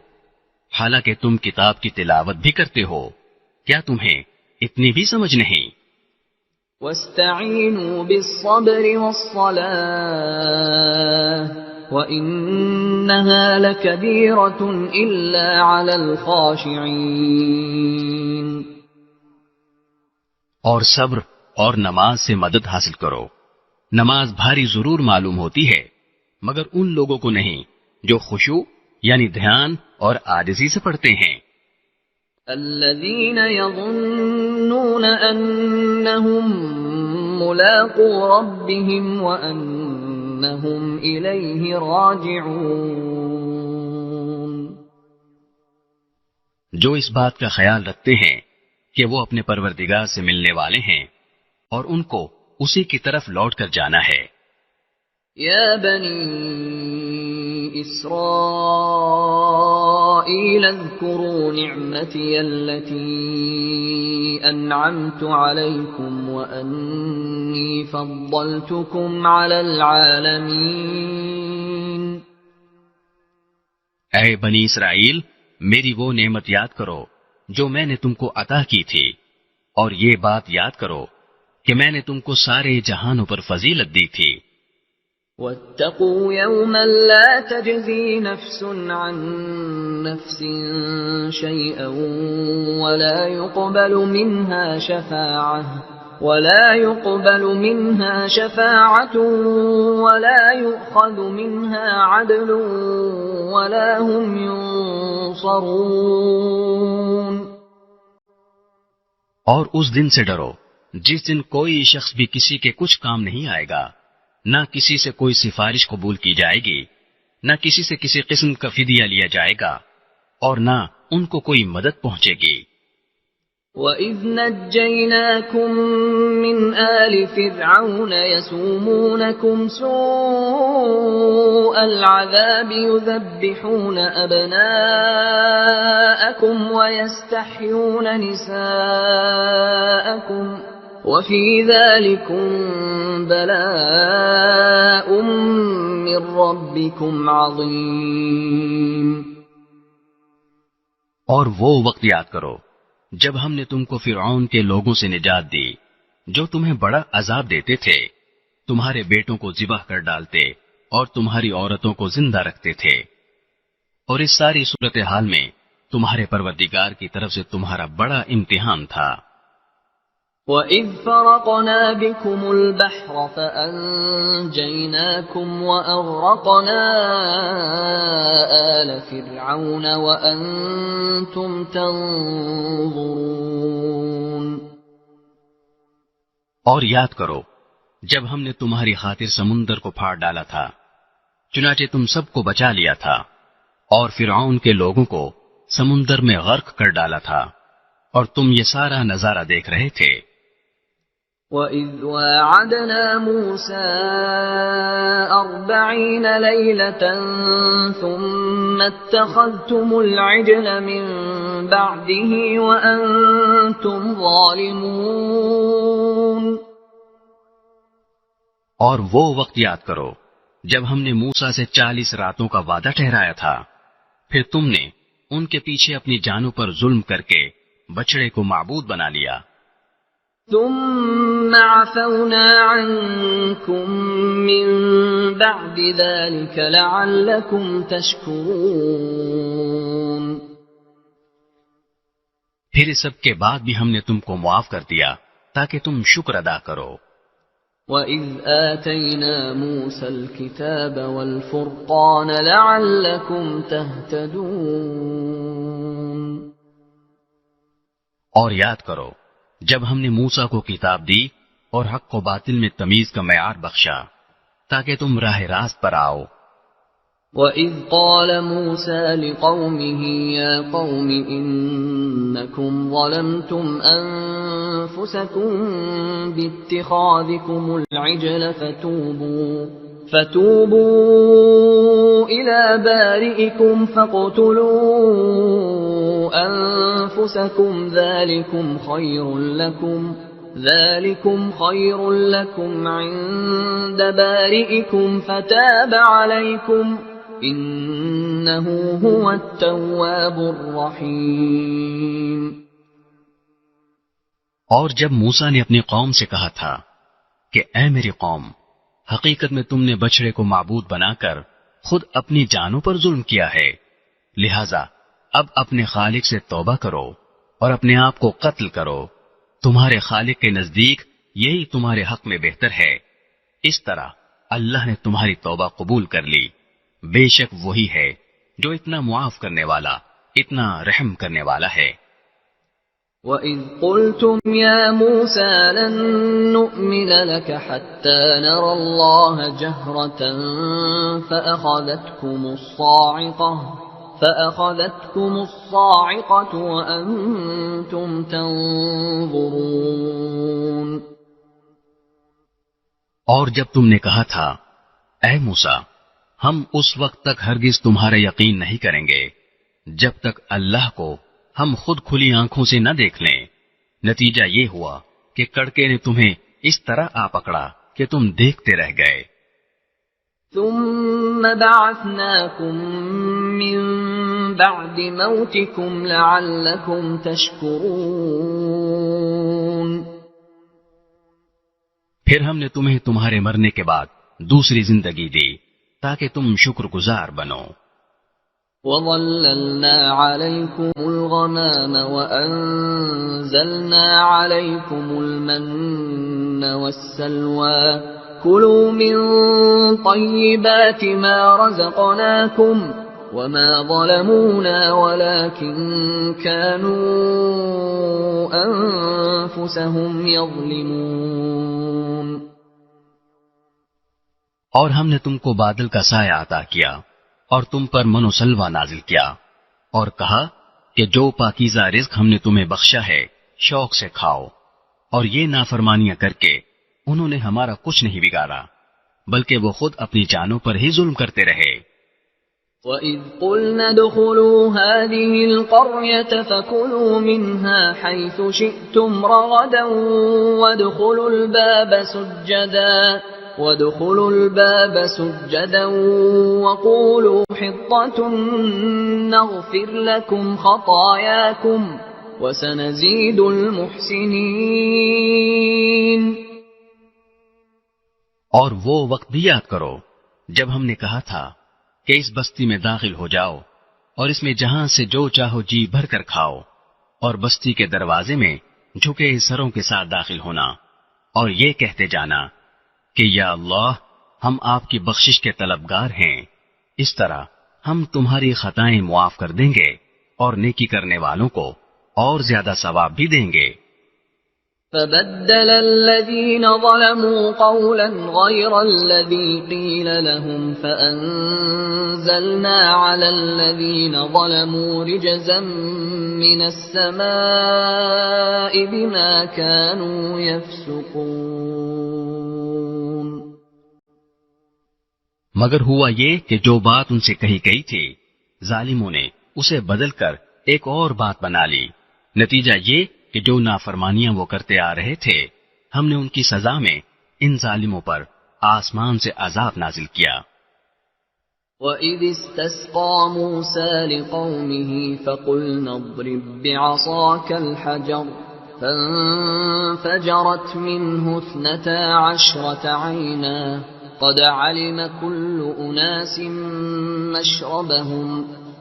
حالانکہ تم کتاب کی تلاوت بھی کرتے ہو؟ کیا تمہیں اتنی بھی سمجھ نہیں؟ وَاسْتَعِينُوا بِالصَّبْرِ وَالصَّلَاةِ وَإِنَّهَا لَكَبِيرَةٌ إِلَّا عَلَى الْخَاشِعِينَ۔ اور صبر اور نماز سے مدد حاصل کرو. نماز بھاری ضرور معلوم ہوتی ہے مگر ان لوگوں کو نہیں جو خشوع یعنی دھیان اور عاجزی سے پڑھتے ہیں. الذين يظنون أنهم ملاقو ربهم وأنهم إليه راجعون. جو اس بات کا خیال رکھتے ہیں کہ وہ اپنے پروردگار سے ملنے والے ہیں اور ان کو اسی کی طرف لوٹ کر جانا ہے. يا بني إسرائيل اذكروا نعمتي التي أنعمت عليكم وأني فضلتكم على العالمين. اے بنی اسرائیل، میری وہ نعمت یاد کرو جو میں نے تم کو عطا کی تھی، اور یہ بات یاد کرو کہ میں نے تم کو سارے جہانوں پر فضیلت دی تھی. واتقوا يوما لا تجزي نفس عن نفس شيئا ولا يقبل منها شفاعة ولا يؤخذ منها عدل ولا هم ينصرون. اور اس دن سے ڈرو جس دن کوئی شخص بھی کسی کے کچھ کام نہیں آئے گا، نہ کسی سے کوئی سفارش قبول کی جائے گی، نہ کسی سے کسی قسم کا فدیہ لیا جائے گا، اور نہ ان کو کوئی مدد پہنچے گی. وَإِذْ نَجَّيْنَاكُمْ مِنْ آلِ فِرْعَوْنَ يَسُومُونَكُمْ سُوءَ الْعَذَابِ يُذَبِّحُونَ أَبْنَاءَكُمْ وَيَسْتَحْيُونَ نِسَاءَكُمْ وَفِي ذَلِكُمْ بَلَاءٌ مِّن رَّبِّكُمْ عَظِيمٌ. اور وہ وقت یاد کرو جب ہم نے تم کو فرعون کے لوگوں سے نجات دی جو تمہیں بڑا عذاب دیتے تھے، تمہارے بیٹوں کو ذبح کر ڈالتے اور تمہاری عورتوں کو زندہ رکھتے تھے. اور اس ساری صورتحال میں تمہارے پروردگار کی طرف سے تمہارا بڑا امتحان تھا. وَإِذْ فَرَقْنَا بِكُمُ الْبَحْرَ فَأَنْجَيْنَاكُمْ وَأَغْرَقْنَا آلَ فِرْعَوْنَ وَأَنْتُمْ تَنْظُرُونَ. اور یاد کرو جب ہم نے تمہاری خاطر سمندر کو پھاڑ ڈالا تھا، چنانچہ تم سب کو بچا لیا تھا، اور فرعون کے لوگوں کو سمندر میں غرق کر ڈالا تھا، اور تم یہ سارا نظارہ دیکھ رہے تھے. وَإِذْ وَاعَدْنَا مُوسَىٰ 40 لَيْلَةً ثُمَّ اتَّخَذْتُمُ الْعِجْلَ مِن بَعْدِهِ وَأَنْتُمْ ظَالِمُونَ. اور وہ وقت یاد کرو جب ہم نے موسیٰ سے 40 راتوں کا وعدہ ٹھہرایا تھا، پھر تم نے ان کے پیچھے اپنی جانوں پر ظلم کر کے بچڑے کو معبود بنا لیا. ثم عفونا عنكم من بعد ذلك لعلكم تشكرون. پھر اس سب کے بعد بھی ہم نے تم کو معاف کر دیا تاکہ تم شکر ادا کرو. وَإِذْ آتَيْنَا مُوسَى الْكِتَابَ وَالْفُرْقَانَ لَعَلَّكُمْ تَهْتَدُونَ. اور یاد کرو جب ہم نے موسیٰ کو کتاب دی اور حق و باطل میں تمیز کا معیار بخشا تاکہ تم راہ راست پر آؤ. وَإِذْ قَالَ مُوسَى لِقَوْمِهِ يَا قَوْمِ إِنَّكُمْ ظَلَمْتُمْ أَنفُسَكُمْ بِاتِّخَاذِكُمُ الْعِجْلَ فَتُوبُوا إِلَى بَارِئِكُمْ فَاقْتُلُوا أَنفُسَكُمْ ذَلِكُمْ خَيْرٌ لَكُمْ عِندَ بَارِئِكُمْ فَتَابَ عَلَيْكُمْ إِنَّهُ هُوَ التَّوَّابُ الرَّحِيمُ. اور جب موسیٰ نے اپنی قوم سے کہا تھا کہ اے میری قوم، حقیقت میں تم نے بچڑے کو معبود بنا کر خود اپنی جانوں پر ظلم کیا ہے، لہذا اب اپنے خالق سے توبہ کرو اور اپنے آپ کو قتل کرو تمہارے خالق کے نزدیک یہی تمہارے حق میں بہتر ہے۔ اس طرح اللہ نے تمہاری توبہ قبول کر لی، بے شک وہی ہے جو اتنا معاف کرنے والا، اتنا رحم کرنے والا ہے۔ وَإِذْ قُلْتُمْ يَا مُوسَى لَن نُّؤْمِنَ لَكَ حَتَّى نَرَى اللَّهَ جَهْرَةً فَأَخَذَتْكُمُ الصَّاعِقَةُ وَأَنْتُمْ تَنظُرُونَ۔ اور جب تم نے کہا تھا اے موسیٰ ہم اس وقت تک ہرگز تمہارا یقین نہیں کریں گے جب تک اللہ کو ہم خود کھلی آنکھوں سے نہ دیکھ لیں، نتیجہ یہ ہوا کہ کڑکے نے تمہیں اس طرح آ پکڑا کہ تم دیکھتے رہ گئے۔ ثُمَّ بَعَثْنَاكُم مِّن بَعْدِ مَوْتِكُمْ لَعَلَّكُمْ تَشْكُرُونَ۔ پھر ہم نے تمہیں تمہارے مرنے کے بعد دوسری زندگی دی تاکہ تم شکر گزار بنو۔ وَظَلَّلْنَا عَلَيْكُمُ الْغَمَامَ وَأَنزَلْنَا عَلَيْكُمُ الْمَنَّ وَالسَّلْوَىٰ كُلُوا مِن طَيِّبَاتِ مَا رَزَقْنَاكُمْ وَمَا ظَلَمُونَا وَلَٰكِن كَانُوا أَنفُسَهُمْ يَظْلِمُونَ۔ اور ہم نے تم کو بادل کا سایہ عطا کیا اور تم پر من و سلوہ نازل کیا اور کہا کہ جو پاکیزہ رزق ہم نے تمہیں بخشا ہے شوق سے کھاؤ، اور یہ نافرمانیاں کر کے انہوں نے ہمارا کچھ نہیں بگاڑا بلکہ وہ خود اپنی جانوں پر ہی ظلم کرتے رہے۔ وَإِذْ قُلْنَا ادْخُلُوا هَٰذِهِ الْقَرْيَةَ فَكُلُوا مِنْهَا حَيْثُ شِئْتُمْ رَغَدًا وَادْخُلُوا الْبَابَ سُجَّدًا وَقُولُوا حِطَّةٌ نَّغْفِرْ لَكُمْ خَطَايَاكُمْ وَسَنَزِيدُ الْمُحْسِنِينَ۔ اور وہ وقت بھی یاد کرو جب ہم نے کہا تھا کہ اس بستی میں داخل ہو جاؤ اور اس میں جہاں سے جو چاہو جی بھر کر کھاؤ، اور بستی کے دروازے میں جھکے سروں کے ساتھ داخل ہونا، اور یہ کہتے جانا کہ یا اللہ ہم آپ کی بخشش کے طلبگار ہیں، اس طرح ہم تمہاری خطائیں معاف کر دیں گے اور نیکی کرنے والوں کو اور زیادہ ثواب بھی دیں گے۔ فَبَدَّلَ الَّذِينَ ظَلَمُوا قَوْلًا غَيْرَ الَّذِي قِيلَ لَهُمْ فَأَنزَلْنَا عَلَى الَّذِينَ ظَلَمُوا رِجْزًا مِّنَ السَّمَاءِ بِمَا كَانُوا يَفْسُقُونَ۔ مگر ہوا یہ کہ جو بات ان سے کہی گئی تھی ظالموں نے اسے بدل کر ایک اور بات بنا لی، نتیجہ یہ کہ جو نافرمانیاں وہ کرتے آ رہے تھے ہم نے ان کی سزا میں ان ظالموں پر آسمان سے عذاب نازل کیا۔ وَإِذِ اسْتَسْقَىٰ مُوسَىٰ لِقَوْمِهِ فَقُلْنَا اضْرِب بِّعَصَاكَ الْحَجَرَ فَانفَجَرَتْ مِنْهُ 12 عَيْنًا قَدْ عَلِمَ كُلُّ أُنَاسٍ مَّشْرَبَهُمْ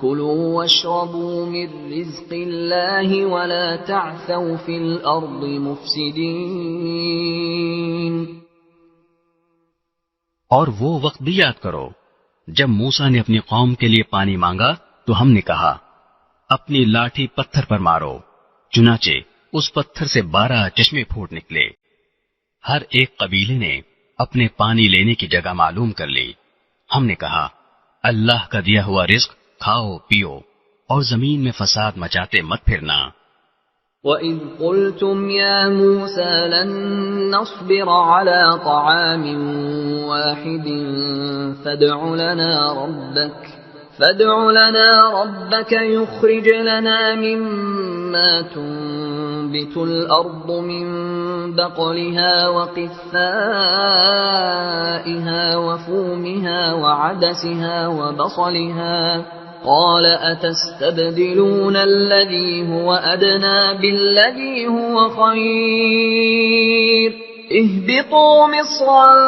كُلُوا وَاشْرَبُوا مِن رِّزْقِ اللَّهِ وَلَا تَعْثَوْا فِي الْأَرْضِ مُفْسِدِينَ۔ اور وہ وقت بھی یاد کرو جب موسیٰ نے اپنی قوم کے لیے پانی مانگا تو ہم نے کہا اپنی لاٹھی پتھر پر مارو، چنانچہ اس پتھر سے 12 چشمے پھوٹ نکلے۔ ہر ایک قبیلے نے اپنے پانی لینے کی جگہ معلوم کر لی۔ ہم نے کہا اللہ کا دیا ہوا رزق کھاؤ پیو اور زمین میں فساد مچاتے مت پھرنا۔ وَإِذْ قُلْتُمْ يَا مُوسَىٰ لَن نَّصْبِرَ عَلَىٰ طَعَامٍ وَاحِدٍ فَادْعُ لَنَا رَبَّكَ يُخْرِجْ لَنَا مِمَّا تُنبِتُ الْأَرْضُ مِن بَقْلِهَا وَقِثَّائِهَا وَفُومِهَا وَعَدَسِهَا وَبَصَلِهَا قَالَ أَتَسْتَبْدِلُونَ الَّذِي هُوَ أَدْنَىٰ بِالَّذِي هُوَ خَيْرٌ اهْبِطُوا مِصْرًا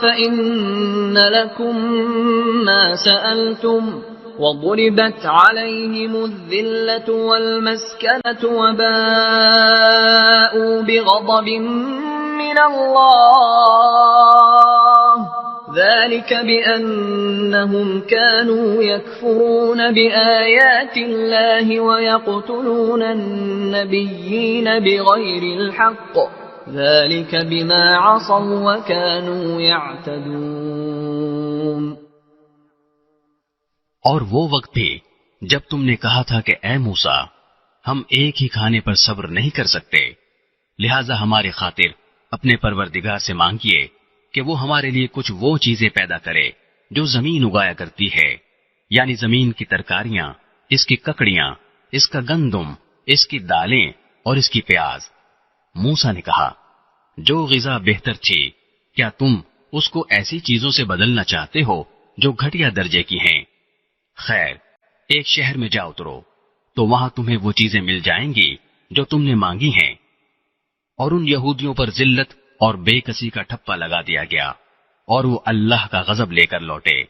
فَإِنَّ لَكُم مَّا سَأَلْتُمْ وضربت عليهم الذلة والمسكنة وباءوا بغضب من الله ذلك بأنهم كانوا يكفرون بآيات الله ويقتلون النبيين بغير الحق ذلك بما عصوا وكانوا يعتدون۔ اور وہ وقت بھی جب تم نے کہا تھا کہ اے موسیٰ ہم ایک ہی کھانے پر صبر نہیں کر سکتے، لہذا ہماری خاطر اپنے پروردگار سے مانگیے کہ وہ ہمارے لیے کچھ وہ چیزیں پیدا کرے جو زمین اگایا کرتی ہے، یعنی زمین کی ترکاریاں، اس کی ککڑیاں، اس کا گندم، اس کی دالیں اور اس کی پیاز۔ موسیٰ نے کہا جو غذا بہتر تھی کیا تم اس کو ایسی چیزوں سے بدلنا چاہتے ہو جو گھٹیا درجے کی ہیں؟ خیر، ایک شہر میں جا اترو تو وہاں تمہیں وہ چیزیں مل جائیں گی جو تم نے مانگی ہیں۔ اور ان یہودیوں پر ذلت اور بے کسی کا ٹھپا لگا دیا گیا اور وہ اللہ کا غضب لے کر لوٹے۔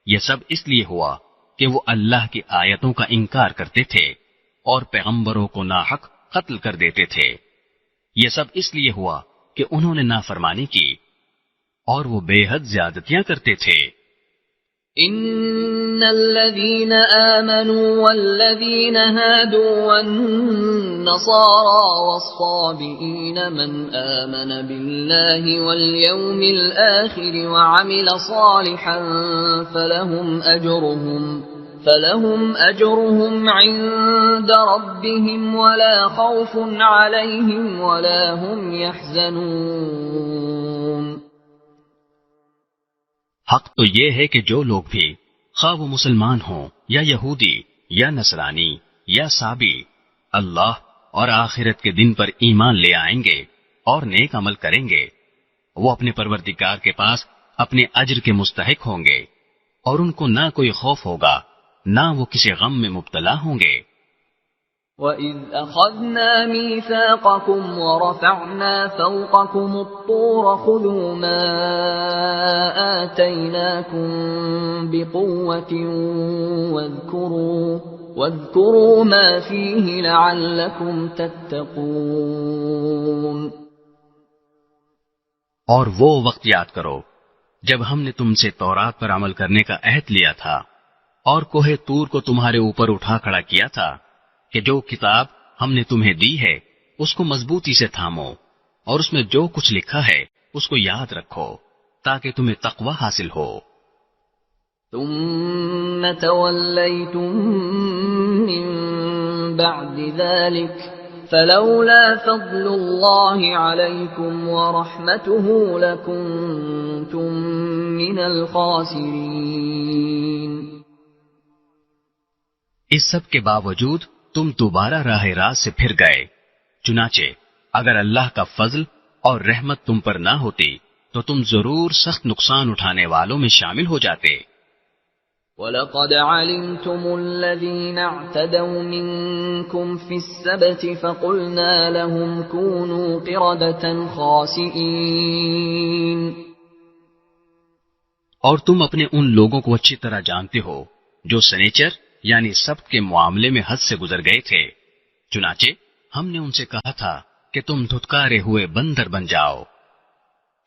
یہ سب اس لیے ہوا کہ وہ اللہ کی آیتوں کا انکار کرتے تھے اور پیغمبروں کو ناحق قتل کر دیتے تھے۔ یہ سب اس لیے ہوا کہ انہوں نے نافرمانی کی اور وہ بے حد زیادتیاں کرتے تھے۔ ان الذين آمنوا والذين هادوا والنصارى والصابئين من آمن بالله واليوم الآخر وعمل صالحا فلهم أجرهم عند ربهم ولا خوف عليهم ولا هم يحزنون۔ حق تو یہ ہے کہ جو لوگ بھی خواہ وہ مسلمان ہوں یا یہودی یا نصرانی یا صابی اللہ اور آخرت کے دن پر ایمان لے آئیں گے اور نیک عمل کریں گے، وہ اپنے پروردگار کے پاس اپنے اجر کے مستحق ہوں گے اور ان کو نہ کوئی خوف ہوگا نہ وہ کسی غم میں مبتلا ہوں گے۔ وَإِذْ أَخَذْنَا مِيثَاقَكُمْ وَرَفَعْنَا فَوْقَكُمُ الطُّورَ خُذُوا مَا آتَيْنَاكُمْ بِقُوَّةٍ وَاذْكُرُوا مَا فِيهِ لَعَلَّكُمْ تَتَّقُونَ۔ اور وہ وقت یاد کرو جب ہم نے تم سے تورات پر عمل کرنے کا عہد لیا تھا اور کوہ طور کو تمہارے اوپر اٹھا کھڑا کیا تھا کہ جو کتاب ہم نے تمہیں دی ہے اس کو مضبوطی سے تھامو اور اس میں جو کچھ لکھا ہے اس کو یاد رکھو تاکہ تمہیں تقوی حاصل ہو۔ ثم تولیتم من بعد ذلك فلولا فضل اللہ علیکم ورحمته لکنتم من الخاسرین۔ اس سب کے باوجود تم دوبارہ راہ راست سے پھر گئے، چنانچہ اگر اللہ کا فضل اور رحمت تم پر نہ ہوتی تو تم ضرور سخت نقصان اٹھانے والوں میں شامل ہو جاتے۔ وَلَقَدْ عَلِمْتُمُ الَّذِينَ اعْتَدَوْا مِنكُمْ فِي السَّبْتِ فَقُلْنَا لَهُمْ كُونُوا قِرَدَةً خَاسِئِينَ۔ اور تم اپنے ان لوگوں کو اچھی طرح جانتے ہو جو سنیچر یعنی سبت کے معاملے میں حد سے گزر گئے تھے، چنانچہ ہم نے ان سے کہا تھا کہ تم دھتکارے ہوئے بندر بن جاؤ۔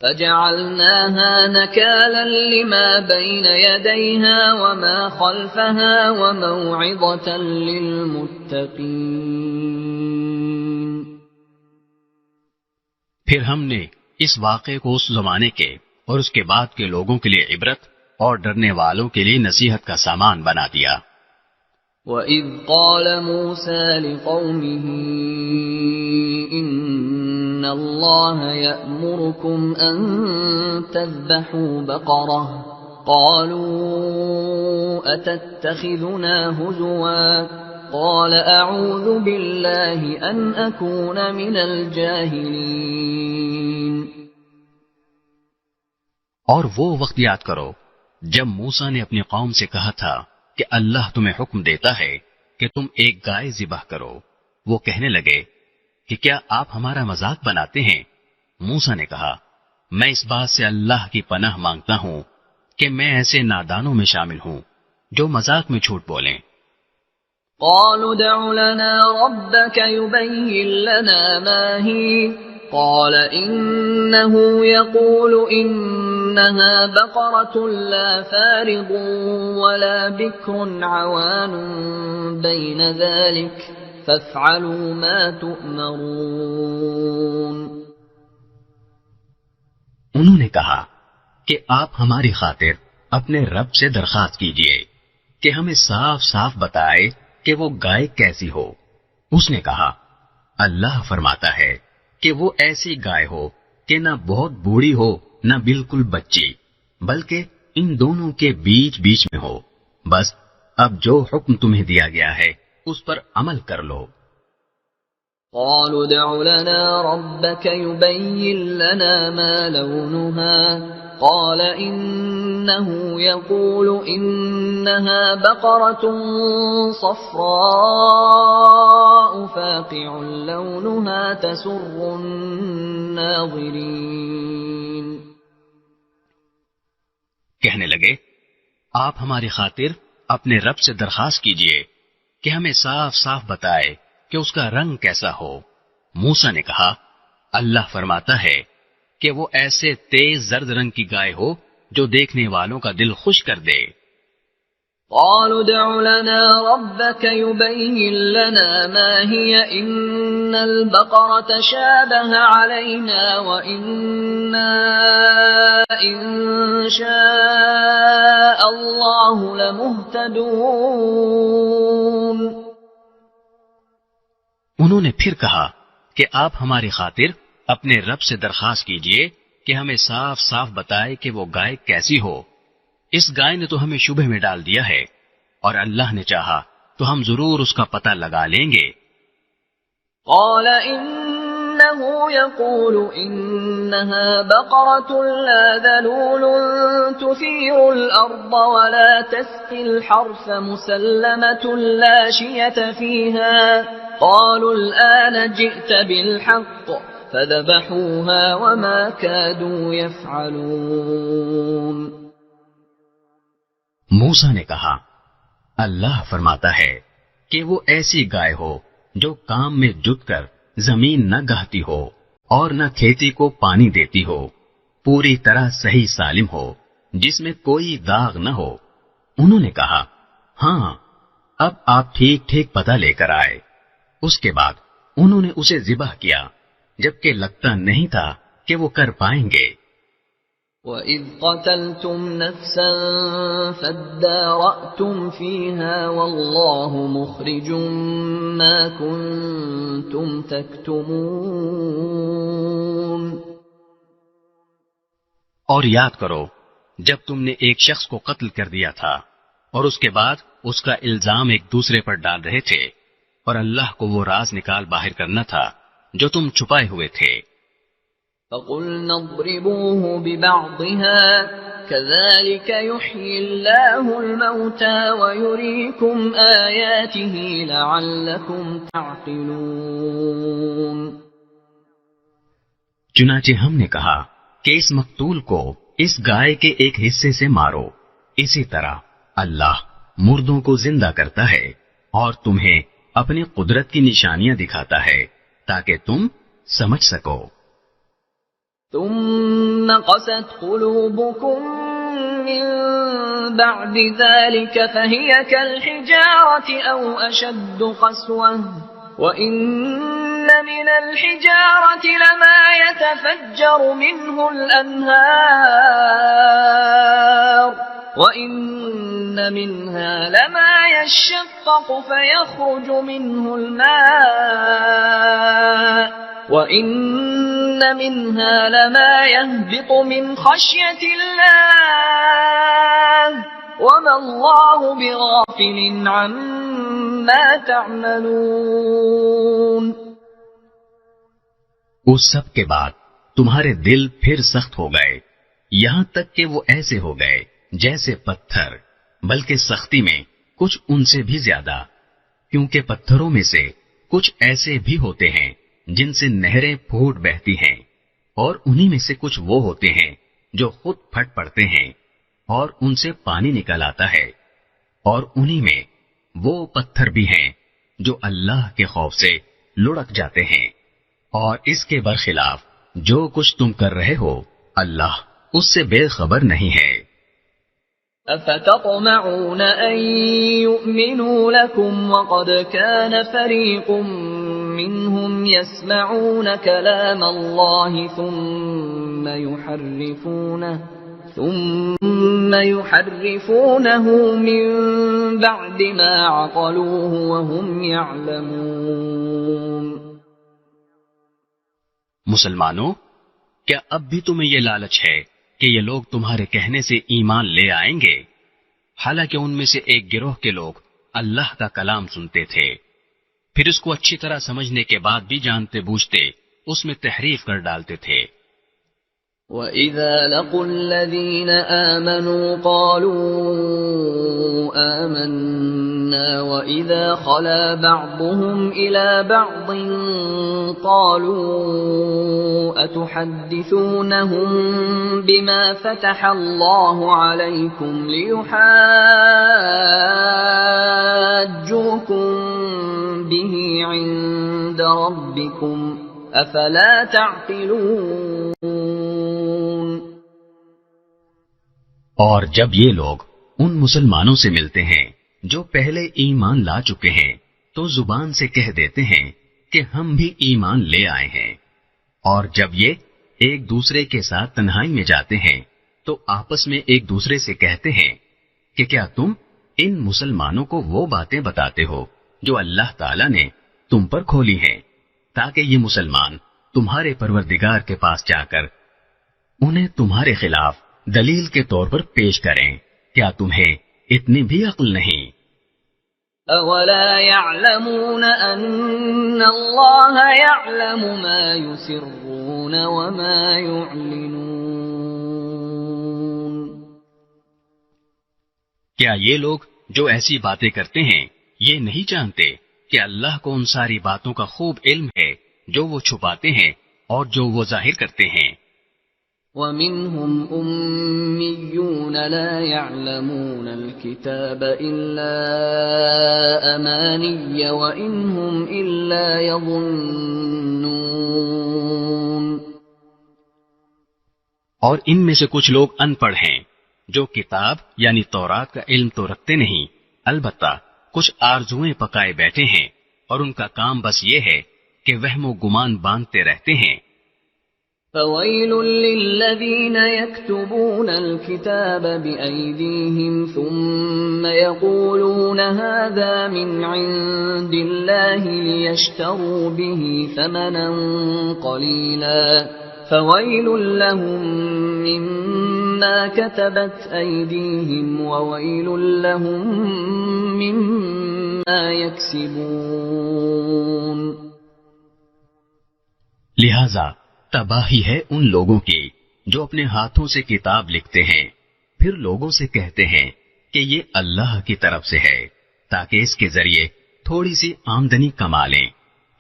فَجَعَلْنَاهَا نَكَالًا لِمَا بَيْنَ يَدَيْهَا وَمَا خَلْفَهَا وَمَوْعِظَةً لِلْمُتَّقِينَ۔ پھر ہم نے اس واقعے کو اس زمانے کے اور اس کے بعد کے لوگوں کے لیے عبرت اور ڈرنے والوں کے لیے نصیحت کا سامان بنا دیا۔ وَإِذْ قَالَ مُوسَى لِقَوْمِهِ إِنَّ اللَّهَ يَأْمُرُكُمْ أَن تَذْبَحُوا بَقَرَةً قَالُوا أَتَتَّخِذُنَا هُزُوًا قَالَ أَعُوذُ بِاللَّهِ أَنْ أَكُونَ مِنَ الْجَاهِلِينَ۔ اور وہ وقت یاد کرو جب موسیٰ نے اپنی قوم سے کہا تھا کہ اللہ تمہیں حکم دیتا ہے کہ تم ایک گائے ذبح کرو۔ وہ کہنے لگے کہ کیا آپ ہمارا مذاق بناتے ہیں؟ موسیٰ نے کہا میں اس بات سے اللہ کی پناہ مانگتا ہوں کہ میں ایسے نادانوں میں شامل ہوں جو مذاق میں جھوٹ بولیں۔ قالوا ادع لنا ربك يبين لنا ما هي قال إنه يقول إنها بقرة لا فارض ولا بكر عوان بين ذلك فافعلوا ما تؤمرون۔ انہوں نے کہا کہ آپ ہماری خاطر اپنے رب سے درخواست کیجئے کہ ہمیں صاف صاف بتائے کہ وہ گائے کیسی ہو۔ اس نے کہا اللہ فرماتا ہے کہ وہ ایسی گائے ہو کہ نہ بہت بوڑھی ہو نہ بالکل بچی، بلکہ ان دونوں کے بیچ بیچ میں ہو۔ بس اب جو حکم تمہیں دیا گیا ہے اس پر عمل کر لو۔ قالوا ادع لنا ربك يبين لنا ما لونها قال إنه يقول إنها بقرة صفراء فاقع لونها تسر الناظرين۔ کہنے لگے آپ ہماری خاطر اپنے رب سے درخواست کیجئے کہ ہمیں صاف صاف بتائے کہ اس کا رنگ کیسا ہو۔ موسیٰ نے کہا اللہ فرماتا ہے کہ وہ ایسے تیز زرد رنگ کی گائے ہو جو دیکھنے والوں کا دل خوش کر دے۔ قالوا ادع لنا ربك يبين لنا ما هي إن البقرة شابه علينا وإنا إن شاء الله لمهتدون۔ انہوں نے پھر کہا کہ آپ ہماری خاطر اپنے رب سے درخواست کیجئے کہ ہمیں صاف صاف بتائے کہ وہ گائے کیسی ہو۔ اس گائے نے تو ہمیں شبہ میں ڈال دیا ہے، اور اللہ نے چاہا تو ہم ضرور اس کا پتہ لگا لیں گے۔ قال إنه يقول إنها بقرة لا ذلول تثير الأرض ولا تسقي الحرث مسلمة لا شية فيها قالوا الآن جئت بالحق فذبحوها وما كادوا يفعلون۔ موسیٰ نے کہا اللہ فرماتا ہے کہ وہ ایسی گائے ہو جو کام میں جت کر زمین نہ گہتی ہو اور نہ کھیتی کو پانی دیتی ہو، پوری طرح صحیح سالم ہو، جس میں کوئی داغ نہ ہو۔ انہوں نے کہا ہاں اب آپ ٹھیک ٹھیک پتہ لے کر آئے۔ اس کے بعد انہوں نے اسے ذبح کیا جبکہ لگتا نہیں تھا کہ وہ کر پائیں گے۔ وَإِذْ قَتَلْتُمْ نَفْسًا فَادَّارَأْتُمْ فِيهَا وَاللَّهُ مُخْرِجٌ مَا كُنْتُمْ تَكْتُمُونَ۔ اور یاد کرو جب تم نے ایک شخص کو قتل کر دیا تھا اور اس کے بعد اس کا الزام ایک دوسرے پر ڈال رہے تھے، اور اللہ کو وہ راز نکال باہر کرنا تھا جو تم چھپائے ہوئے تھے۔ فَقُلْنَا اضْرِبُوهُ بِبَعْضِهَا كَذَلِكَ يُحْيِي اللَّهُ الْمَوْتَى وَيُرِيكُمْ آيَاتِهِ لَعَلَّكُمْ تَعْقِلُونَ۔ چنانچہ ہم نے کہا کہ اس مقتول کو اس گائے کے ایک حصے سے مارو، اسی طرح اللہ مردوں کو زندہ کرتا ہے اور تمہیں اپنی قدرت کی نشانیاں دکھاتا ہے تاکہ تم سمجھ سکو۔ ثم قست قلوبكم من بعد ذلك فهي كالحجارة أو أشد قسوة وإن من الحجارة لما يتفجر منه الأنهار وإن منها لما يشقق فيخرج منه الماء وَإِنَّ مِنْهَا لَمَا يَهْبِطُ مِنْ خَشْيَةِ اللَّهِ وَمَا اللَّهُ بِغَافِلٍ عَمَّا تَعْمَلُونَ۔ اس سب کے بعد تمہارے دل پھر سخت ہو گئے، یہاں تک کہ وہ ایسے ہو گئے جیسے پتھر، بلکہ سختی میں کچھ ان سے بھی زیادہ، کیونکہ پتھروں میں سے کچھ ایسے بھی ہوتے ہیں جن سے نہریں پھوٹ بہتی ہیں، اور انہی میں سے کچھ وہ ہوتے ہیں جو خود پھٹ پڑتے ہیں اور ان سے پانی نکل آتا ہے۔ اور انہی میں وہ پتھر بھی ہیں جو اللہ کے خوف سے لڑک جاتے ہیں، اور اس کے برخلاف جو کچھ تم کر رہے ہو اللہ اس سے بے خبر نہیں ہے۔ أفتطمعون أن يؤمنوا لكم وقد كان فريق منهم يسمعون كلام الله ثم يحرفونه من بعد ما عقلوه وهم يعلمون۔ مسلمانوں، کیا اب بھی تمہیں یہ لالچ ہے کہ یہ لوگ تمہارے کہنے سے ایمان لے آئیں گے، حالانکہ ان میں سے ایک گروہ کے لوگ اللہ کا کلام سنتے تھے، پھر اس کو اچھی طرح سمجھنے کے بعد بھی جانتے بوجھتے اس میں تحریف کر ڈالتے تھے۔ وَإِذَا لَقُوا الَّذِينَ آمَنُوا قَالُوا آمَنَّا وَإِذَا خَلَا بَعْضُهُمْ إِلَى بَعْضٍ قَالُوا أَتُحَدِّثُونَهُم بِمَا فَتَحَ اللَّهُ عَلَيْكُمْ لِيُحَاجُّوكُم بِهِ عِندَ رَبِّكُمْ أَفَلَا تَعْقِلُونَ۔ اور جب یہ لوگ ان مسلمانوں سے ملتے ہیں جو پہلے ایمان لا چکے ہیں تو زبان سے کہہ دیتے ہیں کہ ہم بھی ایمان لے آئے ہیں، اور جب یہ ایک دوسرے کے ساتھ تنہائی میں جاتے ہیں تو آپس میں ایک دوسرے سے کہتے ہیں کہ کیا تم ان مسلمانوں کو وہ باتیں بتاتے ہو جو اللہ تعالیٰ نے تم پر کھولی ہیں، تاکہ یہ مسلمان تمہارے پروردگار کے پاس جا کر انہیں تمہارے خلاف دلیل کے طور پر پیش کریں، کیا تمہیں اتنی بھی عقل نہیں؟ اولا يعلمون ان اللہ يعلم ما يسرون وما يعلنون۔ کیا یہ لوگ جو ایسی باتیں کرتے ہیں یہ نہیں جانتے کہ اللہ کو ان ساری باتوں کا خوب علم ہے جو وہ چھپاتے ہیں اور جو وہ ظاہر کرتے ہیں۔ وَمِنْهُمْ أُمِّيُّونَ لَا يَعْلَمُونَ الْكِتَابَ إِلَّا أَمَانِيَّ وَإِنْ هُمْ إِلَّا يَظُنُّونَ۔ اور ان میں سے کچھ لوگ ان پڑھ ہیں جو کتاب یعنی تورات کا علم تو رکھتے نہیں، البتہ کچھ آرزوئیں پکائے بیٹھے ہیں، اور ان کا کام بس یہ ہے کہ وہم و گمان باندھتے رہتے ہیں۔ فَوَيْلٌ لِّلَّذِينَ يَكْتُبُونَ الْكِتَابَ بِأَيْدِيهِمْ ثُمَّ يَقُولُونَ هَٰذَا مِنْ عِندِ اللَّهِ لِيَشْتَرُوا بِهِ ثَمَنًا قَلِيلًا فَوَيْلٌ لَّهُم مِّمَّا كَتَبَتْ أَيْدِيهِمْ وَوَيْلٌ لَّهُم مِّمَّا يَكْسِبُونَ۔ لہذا تباہی ہے ان لوگوں کی جو اپنے ہاتھوں سے کتاب لکھتے ہیں پھر لوگوں سے کہتے ہیں کہ یہ اللہ کی طرف سے ہے تاکہ اس کے ذریعے تھوڑی سی آمدنی کما لیں،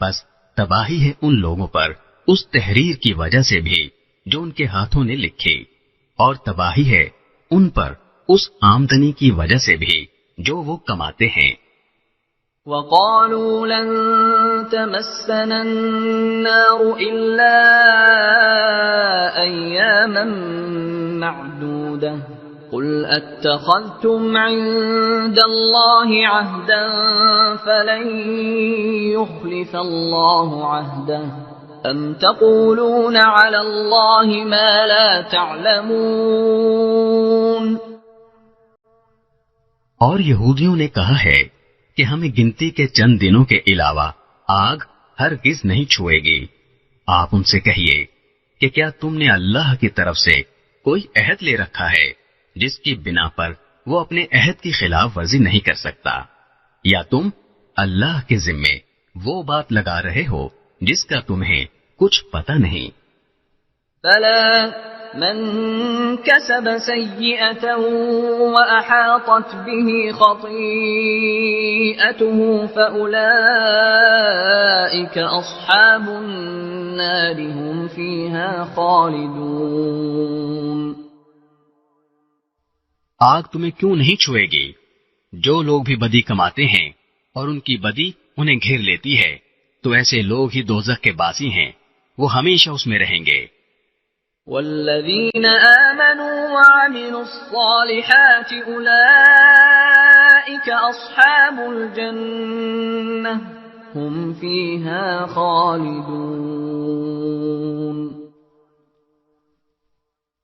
بس تباہی ہے ان لوگوں پر اس تحریر کی وجہ سے بھی جو ان کے ہاتھوں نے لکھی، اور تباہی ہے ان پر اس آمدنی کی وجہ سے بھی جو وہ کماتے ہیں۔ وَقَالُوا لَن تَمَسَّنَا النَّارُ إِلَّا أَيَّامًا مَّعْدُودَةً قُلْ أَتَّخَذْتُمْ عِندَ اللَّهِ عَهْدًا فَلَن يُخْلِفَ اللَّهُ عَهْدَهُ أَمْ تَقُولُونَ عَلَى اللَّهِ مَا لَا تَعْلَمُونَ۔ اور یہودیوں نے کہا ہے کہ ہمیں گنتی کے چند دنوں کے علاوہ آگ ہرگز نہیں چھوئے گی۔ آپ ان سے کہیے کہ کیا تم نے اللہ کی طرف سے کوئی عہد لے رکھا ہے جس کی بنا پر وہ اپنے عہد کی خلاف ورزی نہیں کر سکتا، یا تم اللہ کے ذمے وہ بات لگا رہے ہو جس کا تمہیں کچھ پتہ نہیں؟ بَلَىٰ مَن كَسَبَ سَيِّئَةً وَأَحَاطَتْ بِهِ خَطِيئَتُهُ فَأُولَٰئِكَ أَصْحَابُ النَّارِ هُمْ فِيهَا خَالِدُونَ۔ آگ تمہیں کیوں نہیں چھوئے گی جو لوگ بھی بدی کماتے ہیں اور ان کی بدی انہیں گھیر لیتی ہے تو ایسے لوگ ہی دوزخ کے باسی ہیں، وہ ہمیشہ اس میں رہیں گے۔ والذین آمنوا وعملوا الصالحات اولئک اصحاب الجنہ هم فیہا خالدون۔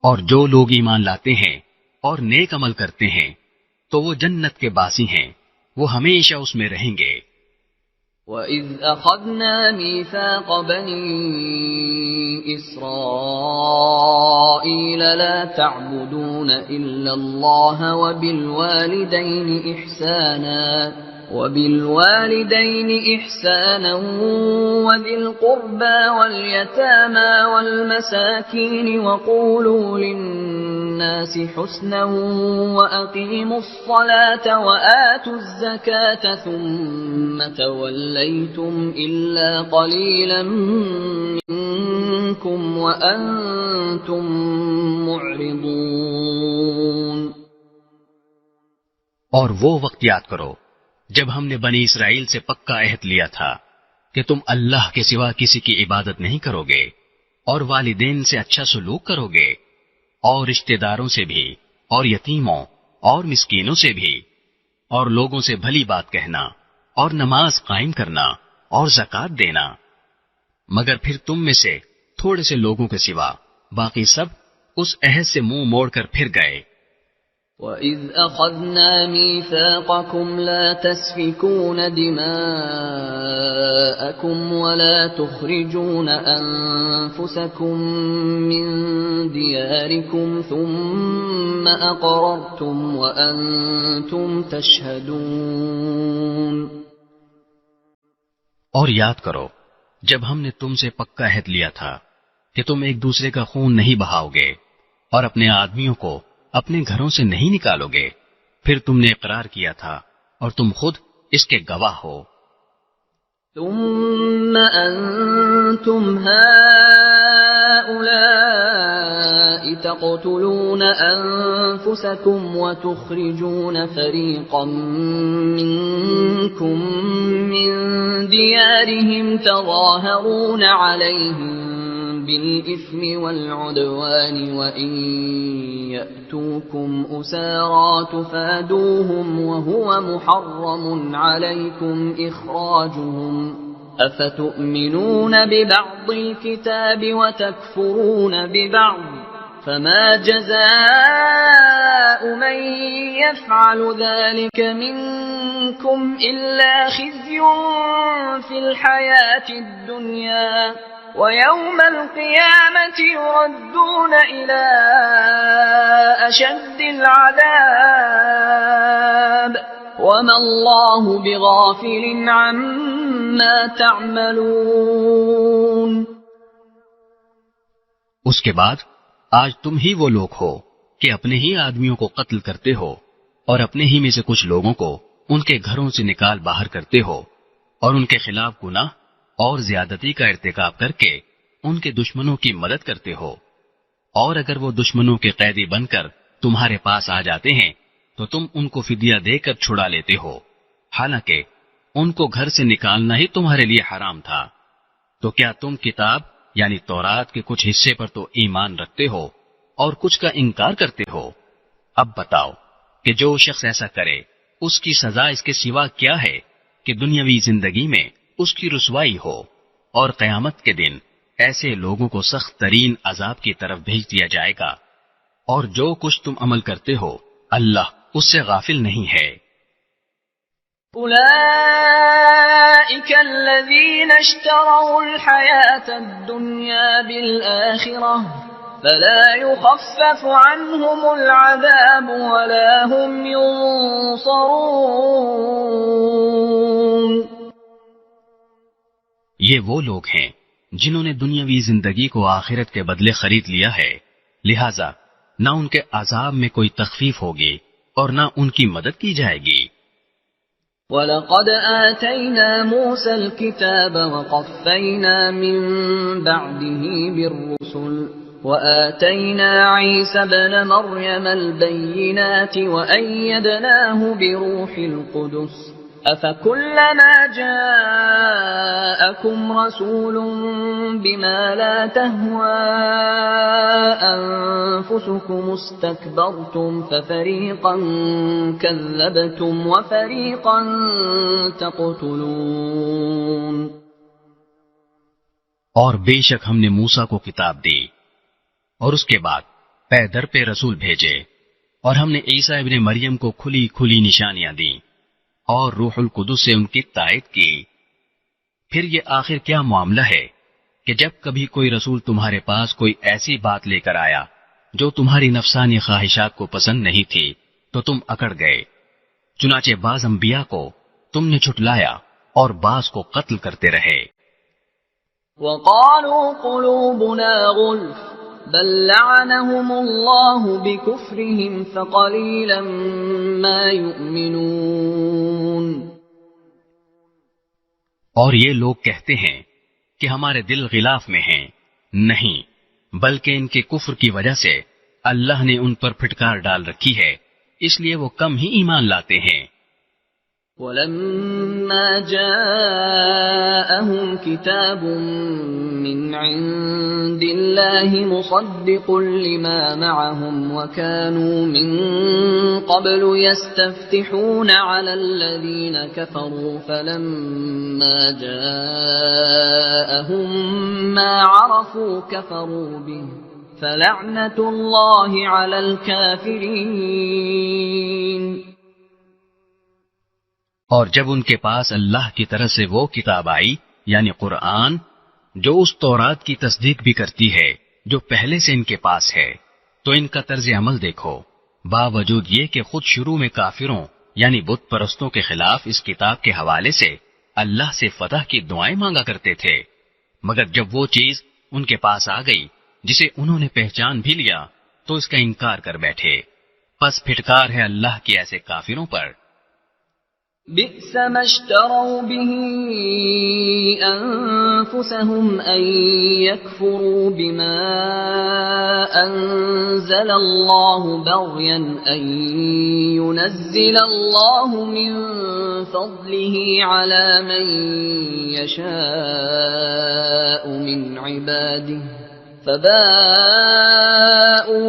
اور جو لوگ ایمان لاتے ہیں اور نیک عمل کرتے ہیں تو وہ جنت کے باسی ہیں، وہ ہمیشہ اس میں رہیں گے۔ وَإِذْ أَخَذْنَا مِيثَاقَ بَنِي إِسْرَائِيلَ لَا تَعْبُدُونَ إِلَّا اللَّهَ وَبِالْوَالِدَيْنِ إِحْسَانًا وَذِي الْقُرْبَى وَالْيَتَامَى وَالْمَسَاكِينِ وَقُولُوا لِلنَّاسِ حُسْنًا وَأَقِيمُوا الصَّلَاةَ وَآتُوا الزَّكَاةَ ثُمَّ تَوَلَّيْتُمْ إِلَّا قَلِيلًا مِّنكُمْ وَأَنتُمْ مُعْرِضُونَ۔ اور وہ وقت یاد کرو جب ہم نے بنی اسرائیل سے پکا عہد لیا تھا کہ تم اللہ کے سوا کسی کی عبادت نہیں کرو گے اور والدین سے اچھا سلوک کرو گے اور رشتہ داروں سے بھی اور یتیموں اور مسکینوں سے بھی اور لوگوں سے بھلی بات کہنا اور نماز قائم کرنا اور زکوٰۃ دینا، مگر پھر تم میں سے تھوڑے سے لوگوں کے سوا باقی سب اس عہد سے منہ موڑ کر پھر گئے۔ وَإِذْ أَخَذْنَا مِيثَاقَكُمْ لَا تَسْفِكُونَ دِمَاءَكُمْ وَلَا تُخْرِجُونَ أَنفُسَكُمْ مِنْ دِيَارِكُمْ ثُمَّ أَقْرَرْتُمْ وَأَنْتُمْ تَشْهَدُونَ۔ اور یاد کرو جب ہم نے تم سے پکا عہد لیا تھا کہ تم ایک دوسرے کا خون نہیں بہاؤ گے اور اپنے آدمیوں کو اپنے گھروں سے نہیں نکالو گے، پھر تم نے اقرار کیا تھا اور تم خود اس کے گواہ ہو۔ ثم أنتم هؤلاء تقتلون أنفسكم وتخرجون فريقا منكم من ديارهم تظاهرون عليهم بالإثم والعدوان وإن يأتوكم أسارى تفادوهم وهو محرم عليكم إخراجهم أفتؤمنون ببعض الكتاب وتكفرون ببعض فما جزاء من يفعل ذلك منكم إلا خزي في الحياة الدنيا وَيَوْمَ الْقِيَامَةِ يُرَدُّونَ إِلَى أَشَدِّ الْعَذَابِ وَمَا اللَّهُ بِغَافِلٍ عَمَّا تَعْمَلُونَ۔ اس کے بعد آج تم ہی وہ لوگ ہو کہ اپنے ہی آدمیوں کو قتل کرتے ہو اور اپنے ہی میں سے کچھ لوگوں کو ان کے گھروں سے نکال باہر کرتے ہو اور ان کے خلاف گناہ اور زیادتی کا ارتکاب کر کے ان کے دشمنوں کی مدد کرتے ہو، اور اگر وہ دشمنوں کے قیدی بن کر تمہارے پاس آ جاتے ہیں تو تم ان کو فدیہ دے کر چھڑا لیتے ہو، حالانکہ ان کو گھر سے نکالنا ہی تمہارے لیے حرام تھا۔ تو کیا تم کتاب یعنی تورات کے کچھ حصے پر تو ایمان رکھتے ہو اور کچھ کا انکار کرتے ہو؟ اب بتاؤ کہ جو شخص ایسا کرے اس کی سزا اس کے سوا کیا ہے کہ دنیاوی زندگی میں اس کی رسوائی ہو اور قیامت کے دن ایسے لوگوں کو سخت ترین عذاب کی طرف بھیج دیا جائے گا، اور جو کچھ تم عمل کرتے ہو اللہ اس سے غافل نہیں ہے۔ أولئك الذين اشتروا الحياة الدنيا بالآخرة فلا يخفف عنهم العذاب ولا هم ينصرون۔ یہ وہ لوگ ہیں جنہوں نے دنیاوی زندگی کو آخرت کے بدلے خرید لیا ہے، لہذا نہ ان کے عذاب میں کوئی تخفیف ہوگی اور نہ ان کی مدد کی جائے گی۔ وَلَقَدْ آتَيْنَا مُوسَى الْكِتَابَ وَقَفَّيْنَا مِن بَعْدِهِ بِالرُّسُلِ وآتينا عيسى ابن مريم البينات وأيدناه بروح القدس أفكلما جاءكم رسول بما لا تهوى أنفسكم استكبرتم ففريقا كذبتم وفريقا تقتلون. اور بے شک ہم نے موسیٰ کو کتاب دی اور اس کے بعد پے در پہ رسول بھیجے، اور ہم نے عیسیٰ ابن مریم کو کھلی کھلی نشانیاں دیں اور روح القدس سے ان کی تائید کی. پھر یہ آخر کیا معاملہ ہے کہ جب کبھی کوئی رسول تمہارے پاس کوئی ایسی بات لے کر آیا جو تمہاری نفسانی خواہشات کو پسند نہیں تھی تو تم اکڑ گئے. چنانچہ بعض انبیاء کو تم نے جھٹلایا اور بعض کو قتل کرتے رہے. وقالوا قلوبنا غلف بل لعنهم الله بكفرهم فقليلا ما يؤمنون. اور یہ لوگ کہتے ہیں کہ ہمارے دل غلاف میں ہیں، نہیں بلکہ ان کے کفر کی وجہ سے اللہ نے ان پر پھٹکار ڈال رکھی ہے، اس لیے وہ کم ہی ایمان لاتے ہیں. ولما جاءهم كتاب من عند الله مصدق لما معهم وكانوا من قبل يستفتحون على الذين كفروا فلما جاءهم ما عرفوا كفروا به فلعنة الله على الكافرين. اور جب ان کے پاس اللہ کی طرف سے وہ کتاب آئی یعنی قرآن جو اس تورات کی تصدیق بھی کرتی ہے جو پہلے سے ان کے پاس ہے، تو ان کا طرز عمل دیکھو. باوجود یہ کہ خود شروع میں کافروں یعنی بت پرستوں کے خلاف اس کتاب کے حوالے سے اللہ سے فتح کی دعائیں مانگا کرتے تھے، مگر جب وہ چیز ان کے پاس آ گئی جسے انہوں نے پہچان بھی لیا تو اس کا انکار کر بیٹھے. پس پھٹکار ہے اللہ کے ایسے کافروں پر. بئس ما اشتروا به أنفسهم أن يكفروا بما أنزل الله بغيا أن ينزل الله من فضله على من يشاء من عباده فباءوا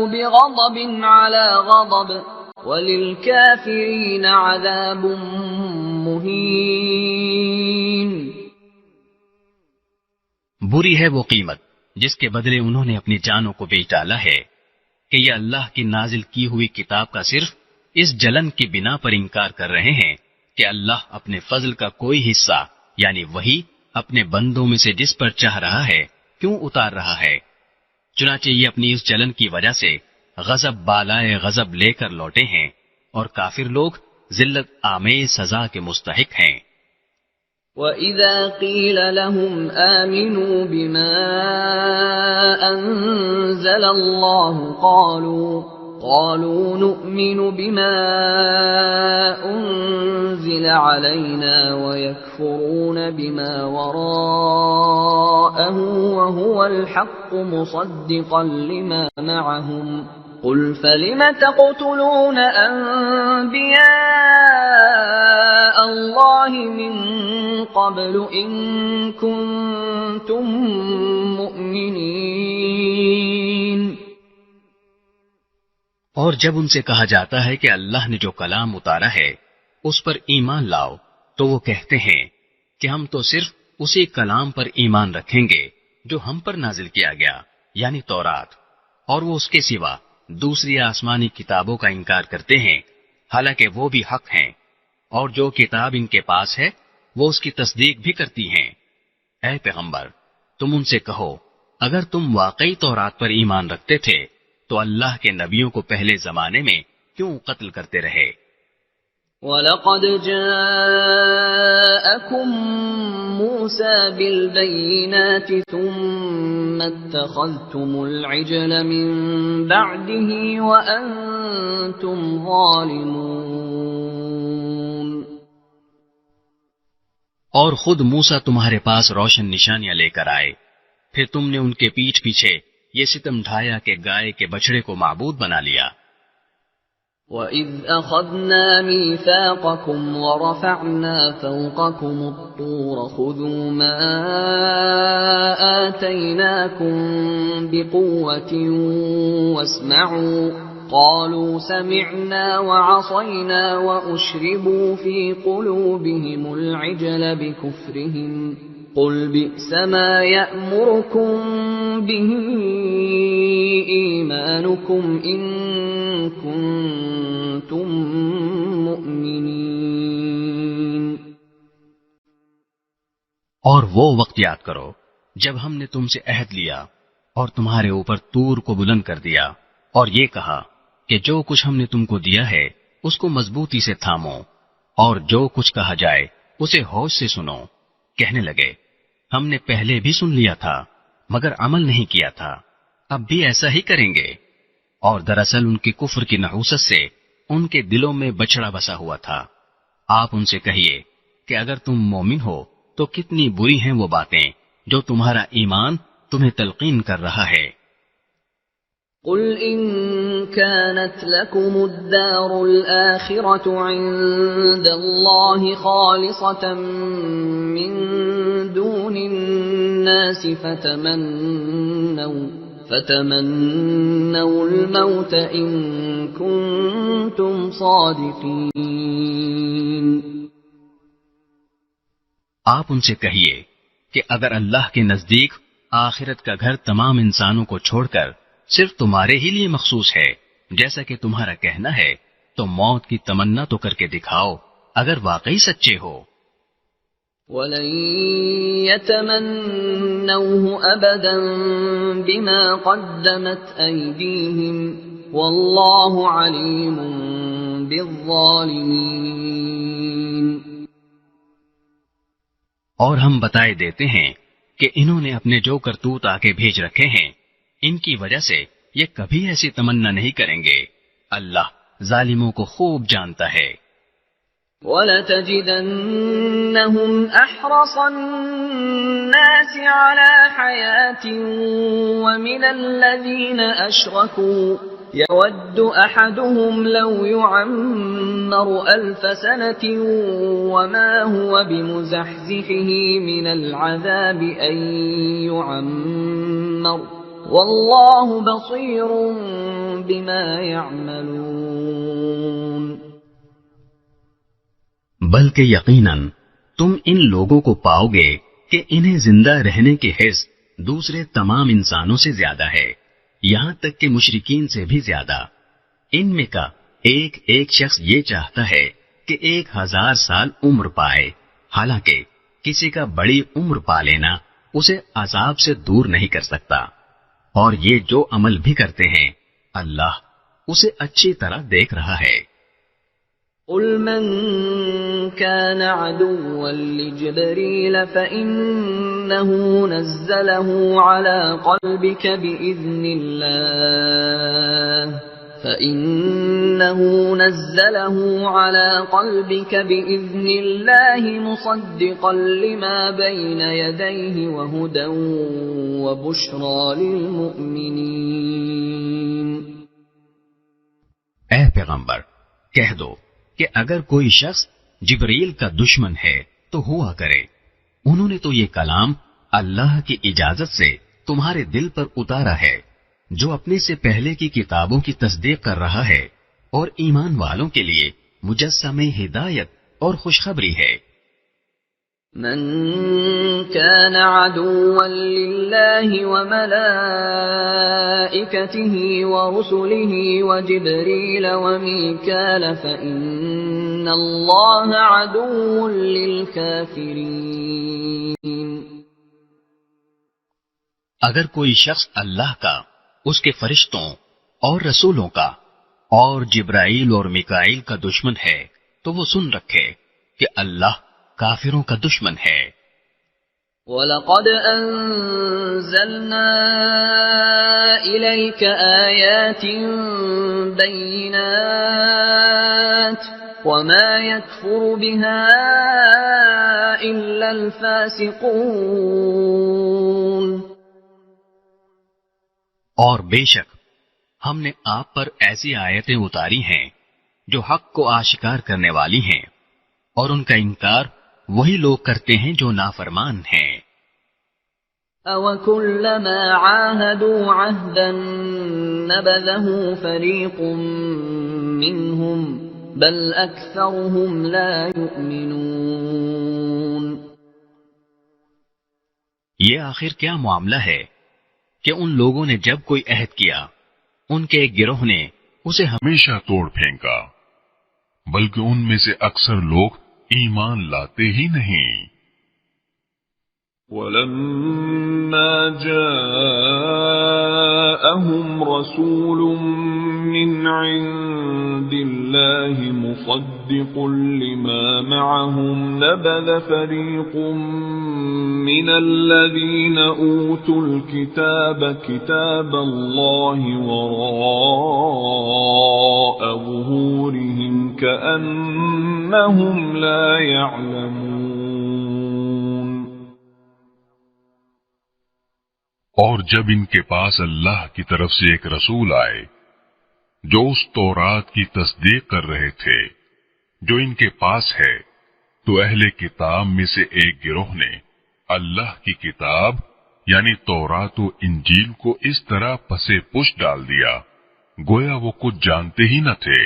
بغضب على غضب وَلِلْكَافِرِينَ عَذَابٌ مُّهِينٌ. بری ہے وہ قیمت جس کے بدلے انہوں نے اپنی جانوں کو بیچ ڈالا ہے کہ یہ اللہ کی نازل کی ہوئی کتاب کا صرف اس جلن کی بنا پر انکار کر رہے ہیں کہ اللہ اپنے فضل کا کوئی حصہ یعنی وہی اپنے بندوں میں سے جس پر چاہ رہا ہے کیوں اتار رہا ہے. چنانچہ یہ اپنی اس جلن کی وجہ سے غضب بالائے غضب لے کر لوٹے ہیں اور کافر لوگ ذلت آمیز سزا کے مستحق ہیں. وَإِذَا قِيلَ لَهُمْ آمِنُوا بِمَا أَنزَلَ اللَّهُ قَالُوا نُؤْمِنُ بِمَا أُنزِلَ عَلَيْنَا وَيَكْفُرُونَ بِمَا وَرَاءَهُ وَهُوَ الْحَقُّ مُصَدِّقًا لِمَا مَعَهُمْ قُلْ فَلِمَ تَقْتُلُونَ أَنبِيَاءَ اللَّهِ مِن قَبْلُ إِن كُنتُم مُّؤْمِنِينَ. اور جب ان سے کہا جاتا ہے کہ اللہ نے جو کلام اتارا ہے اس پر ایمان لاؤ تو وہ کہتے ہیں کہ ہم تو صرف اسی کلام پر ایمان رکھیں گے جو ہم پر نازل کیا گیا یعنی تورات، اور وہ اس کے سوا دوسری آسمانی کتابوں کا انکار کرتے ہیں حالانکہ وہ بھی حق ہیں، اور جو کتاب ان کے پاس ہے وہ اس کی تصدیق بھی کرتی ہیں. اے پیغمبر تم ان سے کہو اگر تم واقعی تورات پر ایمان رکھتے تھے تو اللہ کے نبیوں کو پہلے زمانے میں کیوں قتل کرتے رہے. وَلَقَدْ جَاءَكُم مُّوسَىٰ بِالْبَيِّنَاتِ ثُمَّ اتَّخَذْتُمُ الْعِجْلَ مِن بَعْدِهِ وَأَنتُمْ ظَالِمُونَ. اور خود موسیٰ تمہارے پاس روشن نشانیاں لے کر آئے، پھر تم نے ان کے پیٹھ پیچھے یہ ستم ڈھایا کہ گائے کے بچڑے کو معبود بنا لیا۔ وَإِذْ أَخَذْنَا مِيثَاقَكُمْ وَرَفَعْنَا فَوْقَكُمُ الطُّورَ خُذُوا مَا آتَيْنَاكُمْ بِقُوَّةٍ وَاسْمَعُوا قَالُوا سَمِعْنَا وَعَصَيْنَا وَأُشْرِبُوا فِي قُلُوبِهِمُ الْعِجْلَ بِكُفْرِهِمْ قُلْ بِئْسَ مَا يَأْمُرُكُمْ بِهِ إِيمَانُكُمْ إِن كُنتُم مُّؤْمِنِينَ۔ اور وہ وقت یاد کرو جب ہم نے تم سے عہد لیا اور تمہارے اوپر طور کو بلند کر دیا اور یہ کہا کہ جو کچھ ہم نے تم کو دیا ہے اس کو مضبوطی سے تھامو اور جو کچھ کہا جائے اسے ہوش سے سنو۔ کہنے لگے ہم نے پہلے بھی سن لیا تھا مگر عمل نہیں کیا تھا، اب بھی ایسا ہی کریں گے۔ اور دراصل ان کی کفر کی نحوست سے ان کے دلوں میں بچڑا بسا ہوا تھا۔ آپ ان سے کہیے کہ اگر تم مومن ہو تو کتنی بری ہیں وہ باتیں جو تمہارا ایمان تمہیں تلقین کر رہا ہے۔ قل إن كانت لكم الدار الآخرة عند الله خالصة من دون الناس فتمنوا الموت إن كنتم صادقين۔ آپ ان سے کہیے کہ اگر اللہ کے نزدیک آخرت کا گھر تمام انسانوں کو چھوڑ کر صرف تمہارے ہی لیے مخصوص ہے جیسا کہ تمہارا کہنا ہے تو موت کی تمنا تو کر کے دکھاؤ اگر واقعی سچے ہو۔ وَلَن يَتَمَنَّوْهُ أَبَدًا بِمَا قَدَّمَتْ أَيْدِيهِمْ وَاللَّهُ عَلِيمٌ بِالظَّالِمِينَ۔ اور ہم بتائے دیتے ہیں کہ انہوں نے اپنے جو کرتوت آگے بھیج رکھے ہیں ان کی وجہ سے یہ کبھی ایسی تمنا نہیں کریں گے، اللہ ظالموں کو خوب جانتا ہے۔ وَلَتَجِدَنَّهُمْ أَحْرَصَ النَّاسِ عَلَى حَيَاةٍ وَمِنَ الَّذِينَ أَشْرَكُوا يَوَدُّ أَحَدُهُمْ لَوْ يُعَمَّرُ أَلْفَ سَنَةٍ وَمَا هُوَ بِمُزَحْزِحِهِ مِنَ الْعَذَابِ أَن يُعَمَّرَ وَاللَّهُ بَصِيرٌ بِمَا يَعْمَلُونَ۔ بلکہ یقیناً تم ان لوگوں کو پاؤ گے کہ انہیں زندہ رہنے کے حس دوسرے تمام انسانوں سے زیادہ ہے، یہاں تک کہ مشرکین سے بھی زیادہ۔ ان میں کا ایک ایک شخص یہ چاہتا ہے کہ 1000 سال عمر پائے، حالانکہ کسی کا بڑی عمر پا لینا اسے عذاب سے دور نہیں کر سکتا، اور یہ جو عمل بھی کرتے ہیں اللہ اسے اچھی طرح دیکھ رہا ہے۔ قل من كان عدوا لجبريل فإنه نزله على قلبك بإذن الله مصدقا لما بين يديه وهدى وبشرى للمؤمنين۔ اے پیغمبر کہہ دو کہ اگر کوئی شخص جبریل کا دشمن ہے تو ہوا کرے، انہوں نے تو یہ کلام اللہ کی اجازت سے تمہارے دل پر اتارا ہے جو اپنے سے پہلے کی کتابوں کی تصدیق کر رہا ہے اور ایمان والوں کے لیے مجسم ہدایت اور خوشخبری ہے۔ من كان عدوا لله وملائكته ورسله وجبريل وميكال فإن الله عدو للكافرين۔ اگر کوئی شخص اللہ کا، اس کے فرشتوں اور رسولوں کا اور جبرائیل اور میکائیل کا دشمن ہے تو وہ سن رکھے کہ اللہ کافروں کا دشمن ہے۔ وَلَقَدْ أَنزَلْنَا إِلَيْكَ آيَاتٍ بَيِّنَاتٍ وَمَا يَكْفُرُ بِهَا إِلَّا الْفَاسِقُونَ۔ اور بے شک ہم نے آپ پر ایسی آیتیں اتاری ہیں جو حق کو آشکار کرنے والی ہیں، اور ان کا انکار وہی لوگ کرتے ہیں جو نافرمان ہیں۔ أَوَكُلَّمَا عَاهَدُوا عَهْدًا نَبَذَهُ فَرِيقٌ مِّنْهُمْ بَلْ أَكْثَرُهُمْ لَا يُؤْمِنُونَ۔ یہ آخر کیا معاملہ ہے کہ ان لوگوں نے جب کوئی عہد کیا، ان کے ایک گروہ نے اسے ہمیشہ توڑ پھینکا، بلکہ ان میں سے اکثر لوگ ایمان لاتے ہی نہیں۔ وَلَمَّا جَاءَهُمْ رَسُولٌ مِّنْ عِندِ اللَّهِ مُصَدِّقٌ لِّمَا مَعَهُمْ نَبَذَ فَرِيقٌ مِّنَ الَّذِينَ أُوتُوا الْكِتَابَ كِتَابَ اللَّهِ وَرَاءَ ظُهُورِهِمْ كَأَنَّهُمْ لَا يَعْلَمُونَ۔ اور جب ان کے پاس اللہ کی طرف سے ایک رسول آئے جو اس تورات کی تصدیق کر رہے تھے جو ان کے پاس ہے، تو اہل کتاب میں سے ایک گروہ نے اللہ کی کتاب یعنی تورات و انجیل کو اس طرح پسے پش ڈال دیا گویا وہ کچھ جانتے ہی نہ تھے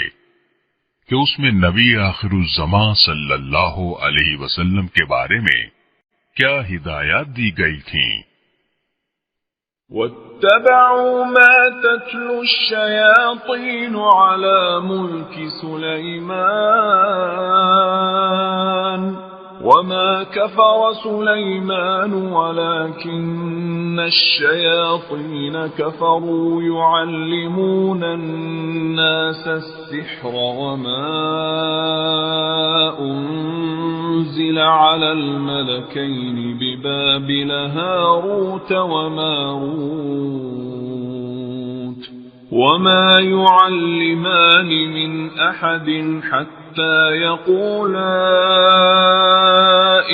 کہ اس میں نبی آخر الزماں صلی اللہ علیہ وسلم کے بارے میں کیا ہدایات دی گئی تھیں۔ وَاتَّبَعُوا مَا تَتْلُو الشَّيَاطِينُ عَلَى مُلْكِ سُلَيْمَانَ وَمَا كَفَرَ سُلَيْمَانُ وَلَكِنَّ الشَّيَاطِينَ كَفَرُوا يُعَلِّمُونَ النَّاسَ السِّحْرَ وَمَا أُنزِلَ عَلَى الْمَلَكَيْنِ بِبَابِلَ هَارُوتَ وَمَارُوتَ وَمَا يُعَلِّمَانِ مِنْ أَحَدٍ حَتَّى يَقُولَا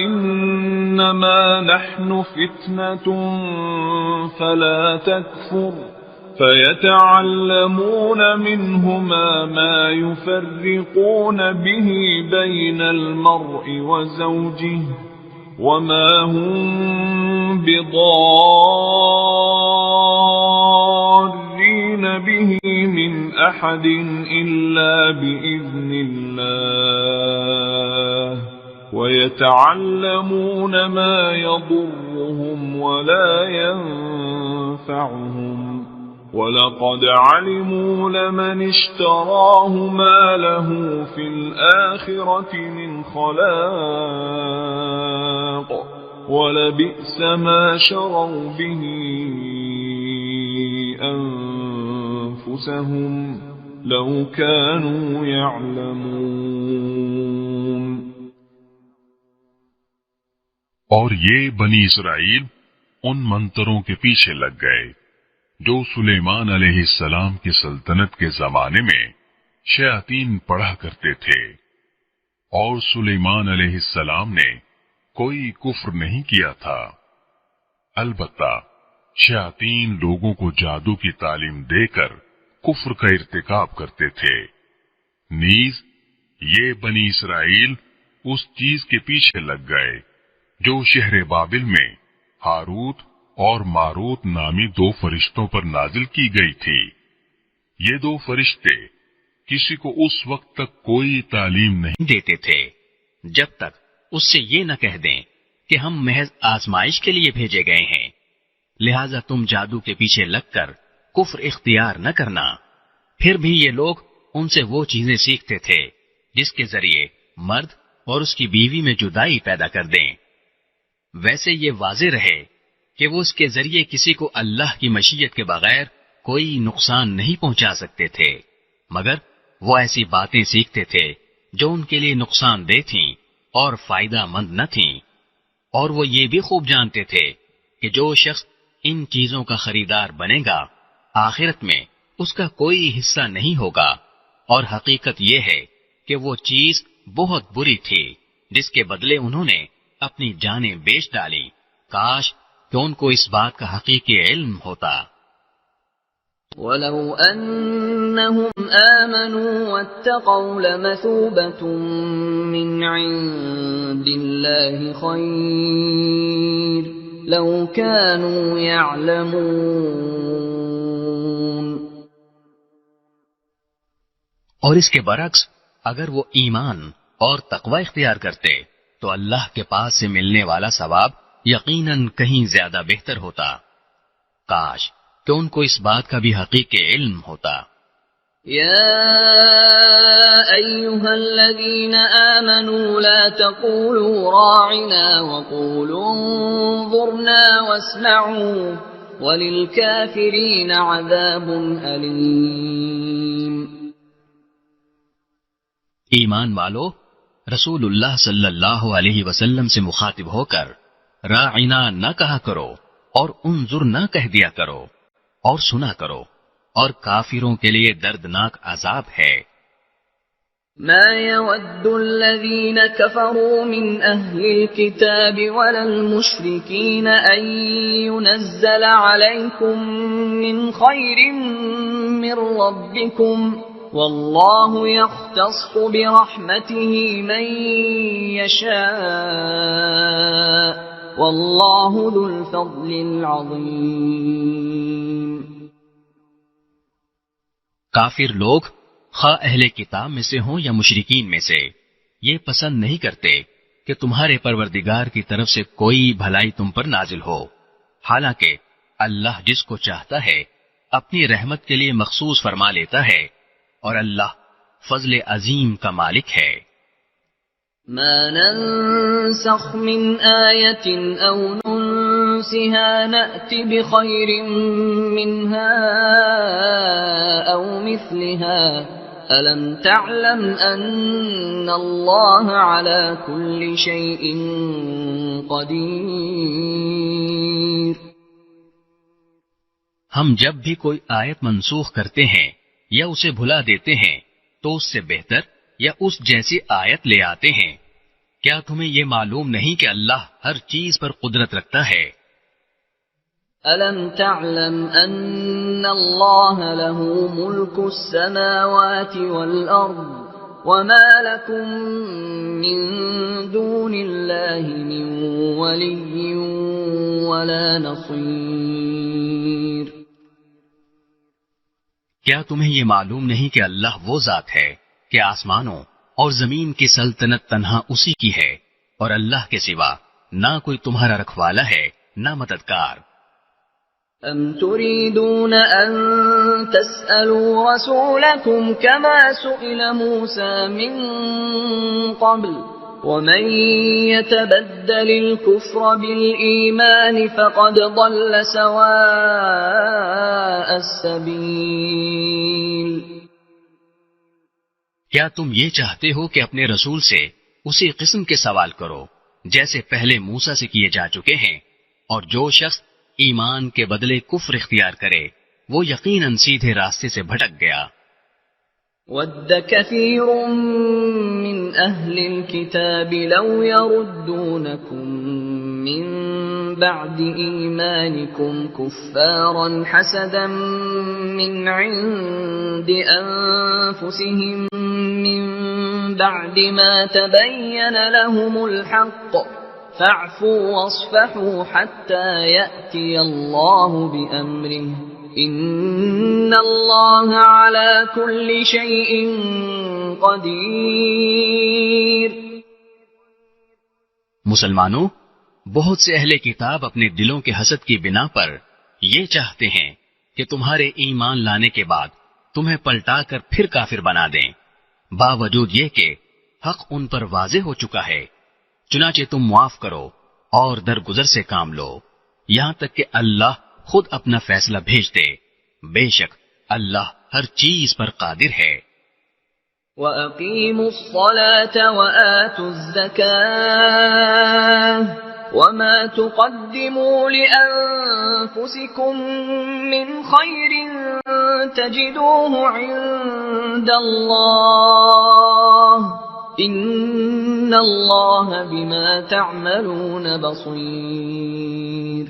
إِنَّمَا نَحْنُ فِتْنَةٌ فَلَا تَكْفُرْ فَيَتَعَلَّمُونَ مِنْهُمَا مَا يُفَرِّقُونَ بِهِ بَيْنَ الْمَرْءِ وَزَوْجِهِ وَمَا هُمْ بِضَارِّينَ بِهِ مِنْ أَحَدٍ إِلَّا بِإِذْنِ اللَّهِ وَيَتَعَلَّمُونَ مَا يَضُرُّهُمْ وَلَا يَنفَعُهُمْ وَلَقَدْ عَلِمُوا لَمَنِ اشْتَرَاهُ مَا لَهُ فِي الْآخِرَةِ مِنْ خَلَاقٍ وَلَبِئْسَ مَا شَرَوْا بِهِ أَنفُسَهُمْ لَوْ كَانُوا يَعْلَمُونَ۔ اور یہ بنی اسرائیل ان منتروں کے پیچھے لگ گئے جو سلیمان علیہ السلام کی سلطنت کے زمانے میں شیاطین پڑھا کرتے تھے، اور سلیمان علیہ السلام نے کوئی کفر نہیں کیا تھا، البتہ شیاطین لوگوں کو جادو کی تعلیم دے کر کفر کا ارتکاب کرتے تھے۔ نیز یہ بنی اسرائیل اس چیز کے پیچھے لگ گئے جو شہر بابل میں ہاروت اور ماروت نامی دو فرشتوں پر نازل کی گئی تھی۔ یہ دو فرشتے کسی کو اس وقت تک کوئی تعلیم نہیں دیتے تھے جب تک اس سے یہ نہ کہہ دیں کہ ہم محض آزمائش کے لیے بھیجے گئے ہیں، لہذا تم جادو کے پیچھے لگ کر کفر اختیار نہ کرنا۔ پھر بھی یہ لوگ ان سے وہ چیزیں سیکھتے تھے جس کے ذریعے مرد اور اس کی بیوی میں جدائی پیدا کر دیں۔ ویسے یہ واضح رہے کہ وہ اس کے ذریعے کسی کو اللہ کی مشیت کے بغیر کوئی نقصان نہیں پہنچا سکتے تھے، مگر وہ ایسی باتیں سیکھتے تھے جو ان کے لیے نقصان دہ تھیں اور فائدہ مند نہ تھیں، اور وہ یہ بھی خوب جانتے تھے کہ جو شخص ان چیزوں کا خریدار بنے گا آخرت میں اس کا کوئی حصہ نہیں ہوگا، اور حقیقت یہ ہے کہ وہ چیز بہت بری تھی جس کے بدلے انہوں نے اپنی جانیں بیچ ڈالی۔ کاش کہ ان کو اس بات کا حقیقی علم ہوتا۔ ولو أنهم آمنوا واتقوا لمثوبة من عند الله خير لو كانوا يعلمون. اور اس کے برعکس اگر وہ ایمان اور تقوی اختیار کرتے تو اللہ کے پاس سے ملنے والا ثواب یقیناً کہیں زیادہ بہتر ہوتا. کاش کہ ان کو اس بات کا بھی حقیقی علم ہوتا. يا أيها الذين آمنوا لا تقولوا راعنا وقولوا انظرنا واسمعوا وللكافرين عذاب أليم. ایمان والو، رسول اللہ صلی اللہ علیہ وسلم سے مخاطب ہو کر راعنا نہ کہا کرو اور انظر نہ کہہ دیا کرو، اور سنا کرو، اور کافروں کے لیے دردناک عذاب ہے. ما يود الذين كفروا من أهل الكتاب ولا المشركين أن ينزل عليكم من خير من ربكم والله يختص برحمته من يشاء والله ذو الفضل العظيم. کافر لوگ خواہ اہل کتاب میں سے ہوں یا مشرکین میں سے یہ پسند نہیں کرتے کہ تمہارے پروردگار کی طرف سے کوئی بھلائی تم پر نازل ہو، حالانکہ اللہ جس کو چاہتا ہے اپنی رحمت کے لیے مخصوص فرما لیتا ہے، اور اللہ فضل عظیم کا مالک ہے. ما ننسخ من آية أو ننسها نأت بخير منها أو مثلها ألم تعلم أن الله على كل شيء قدير. ہم جب بھی کوئی آیت منسوخ کرتے ہیں یا اسے بھلا دیتے ہیں تو اس سے بہتر یا اس جیسی آیت لے آتے ہیں. کیا تمہیں یہ معلوم نہیں کہ اللہ ہر چیز پر قدرت رکھتا ہے؟ أَلَمْ تَعْلَمْ أَنَّ اللَّهَ لَهُ مُلْكُ السَّمَاوَاتِ وَالْأَرْضِ وَمَا لَكُمْ مِنْ دُونِ اللَّهِ مِنْ وَلِيٍّ وَلَا نَصِيرٍ. کیا تمہیں یہ معلوم نہیں کہ اللہ وہ ذات ہے کہ آسمانوں اور زمین کی سلطنت تنہا اسی کی ہے، اور اللہ کے سوا نہ کوئی تمہارا رکھوالا ہے نہ مددگار. أَمْ تُرِيدُونَ أَن تَسْأَلُوا رَسُولَكُمْ كَمَا سُئِلَ مُوسَى مِن قَبْلُ وَمَن يَتَبَدَّلِ الْكُفْرَ بِالْإِيمَانِ فَقَدْ ضَلَّ سَوَاءَ السَّبِيلِ. کیا تم یہ چاہتے ہو کہ اپنے رسول سے اسی قسم کے سوال کرو جیسے پہلے موسیٰ سے کیے جا چکے ہیں، اور جو شخص ایمان کے بدلے کفر اختیار کرے وہ یقیناً سیدھے راستے سے بھٹک گیا. وَدَّ كَثِيرٌ مِّنْ أَهْلِ الْكِتَابِ لَوْ يَرُدُّونَكُمْ مِّن بَعْدِ إِيمَانِكُمْ كُفَّارًا حَسَدًا مِّنْ عِندِ أَنفُسِهِم مِّن بَعْدِ مَا تَبَيَّنَ لَهُمُ الْحَقُّ فَاعْفُوا وَاصْفَحُوا حَتَّى يَأْتِيَ اللَّهُ بِأَمْرِهِ إِنَّ اللَّهَ عَلَى كُلِّ شَيْءٍ قَدِيرٌ. مسلمانوں، بہت سے اہل کتاب اپنے دلوں کے حسد کی بنا پر یہ چاہتے ہیں کہ تمہارے ایمان لانے کے بعد تمہیں پلٹا کر پھر کافر بنا دیں، باوجود یہ کہ حق ان پر واضح ہو چکا ہے. چنانچہ تم معاف کرو اور درگزر سے کام لو یہاں تک کہ اللہ خود اپنا فیصلہ بھیج دے. بے شک اللہ ہر چیز پر قادر ہے. وَأَقِيمُوا الصَّلَاةَ وَآتُوا الزَّكَاةَ وَمَا تُقَدِّمُوا لِأَنفُسِكُم مِّنْ خَيْرٍ تَجِدُوهُ عِندَ اللَّهِ إِنَّ اللَّهَ بِمَا تَعْمَلُونَ بَصِيرٌ.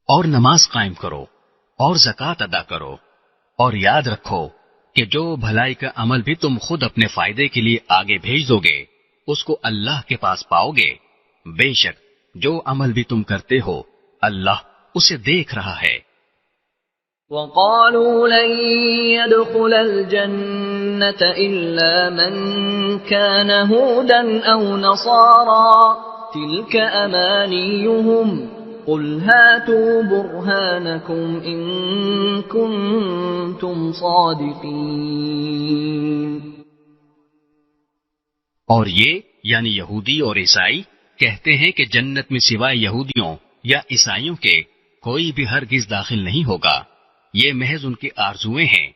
اور نماز قائم کرو اور زکات ادا کرو، اور یاد رکھو کہ جو بھلائی کا عمل بھی تم خود اپنے فائدے کے لیے آگے بھیج دو گے اس کو اللہ کے پاس پاؤ گے۔ بے شک جو عمل بھی تم کرتے ہو اللہ اسے دیکھ رہا ہے۔ وقالوا لن يدخل الجنة إلا من كان هودا أو نصارى تلك أمانيهم قل هاتوا برهانكم إن كنتم صادقين۔ اور یہ یعنی یہودی اور عیسائی کہتے ہیں کہ جنت میں سوائے یہودیوں یا عیسائیوں کے کوئی بھی ہرگز داخل نہیں ہوگا، یہ محض ان کی آرزویں ہیں۔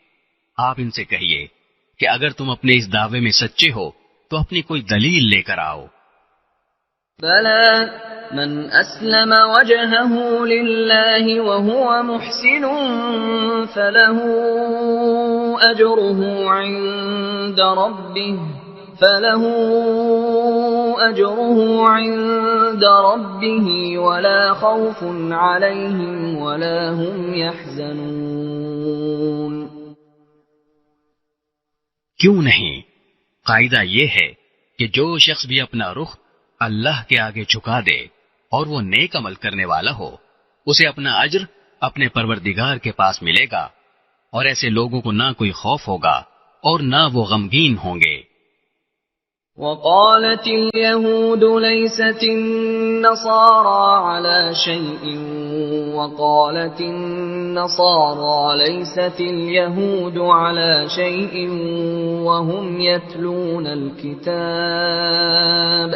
آپ ان سے کہیے کہ اگر تم اپنے اس دعوے میں سچے ہو تو اپنی کوئی دلیل لے کر آؤ۔ بلى من أسلم وجهه لله وهو محسن فله أجره عند ربه ولا خوف عليهم ولا هم يحزنون۔ کیوں نہیں؟ قاعدہ یہ ہے کہ جو شخص بھی اپنا رخ اللہ کے آگے جھکا دے اور وہ نیک عمل کرنے والا ہو اسے اپنا اجر اپنے پروردگار کے پاس ملے گا، اور ایسے لوگوں کو نہ کوئی خوف ہوگا اور نہ وہ غمگین ہوں گے۔ وقالت اليهود ليست النصارى على شيء وقالت النصارى ليست اليهود على شيء وهم يتلون الكتاب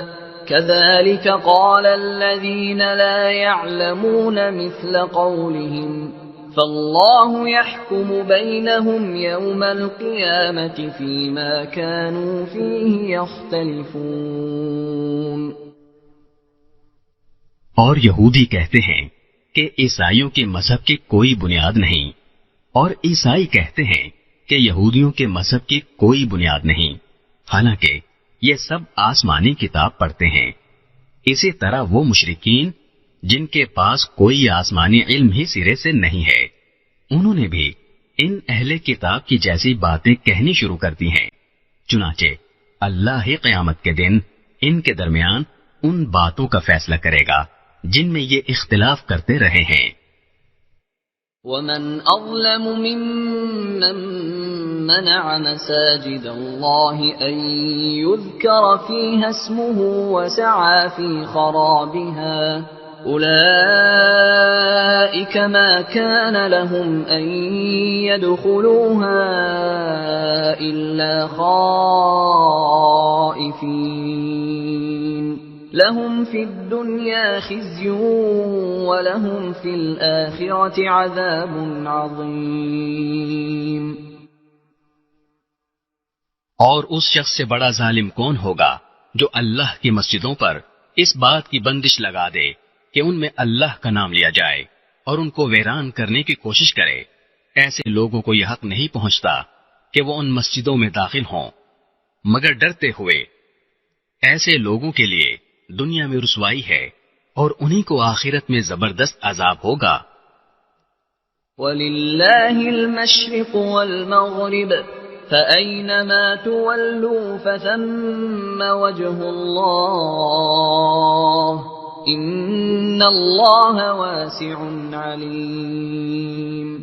كذلك قال الذين لا يعلمون مثل قولهم فالله يحكم بينهم يوم القيامة فيما كانوا فيه يختلفون۔ اور یہودی کہتے ہیں کہ عیسائیوں کے مذہب کی کوئی بنیاد نہیں، اور عیسائی کہتے ہیں کہ یہودیوں کے مذہب کی کوئی بنیاد نہیں، حالانکہ یہ سب آسمانی کتاب پڑھتے ہیں۔ اسی طرح وہ مشرکین جن کے پاس کوئی آسمانی علم ہی سرے سے نہیں ہے، انہوں نے بھی ان اہل کتاب کی جیسی باتیں کہنی شروع کر دی ہیں، چنانچہ اللہ ہی قیامت کے دن ان کے درمیان ان باتوں کا فیصلہ کرے گا جن میں یہ اختلاف کرتے رہے ہیں۔ ومن أظلم ممن منع مساجد الله أن يذكر فيها اسمه وسعى في خرابها أولئك ما كان لهم أن يدخلوها إلا خائفين لهم في الدنيا خزي ولهم في الآخرة عذاب عظيم۔ اور اس شخص سے بڑا ظالم کون ہوگا جو اللہ کی مسجدوں پر اس بات کی بندش لگا دے کہ ان میں اللہ کا نام لیا جائے اور ان کو ویران کرنے کی کوشش کرے۔ ایسے لوگوں کو یہ حق نہیں پہنچتا کہ وہ ان مسجدوں میں داخل ہوں مگر ڈرتے ہوئے۔ ایسے لوگوں کے لیے دنیا میں رسوائی ہے اور انہی کو آخرت میں زبردست عذاب ہوگا۔ وَلِلَّهِ الْمَشْرِقُ وَالْمَغْرِبُ فَأَيْنَمَا تُوَلُّوا فَثَمَّ وَجْهُ اللَّهِ إِنَّ اللَّهَ وَاسِعٌ عَلِيمٌ۔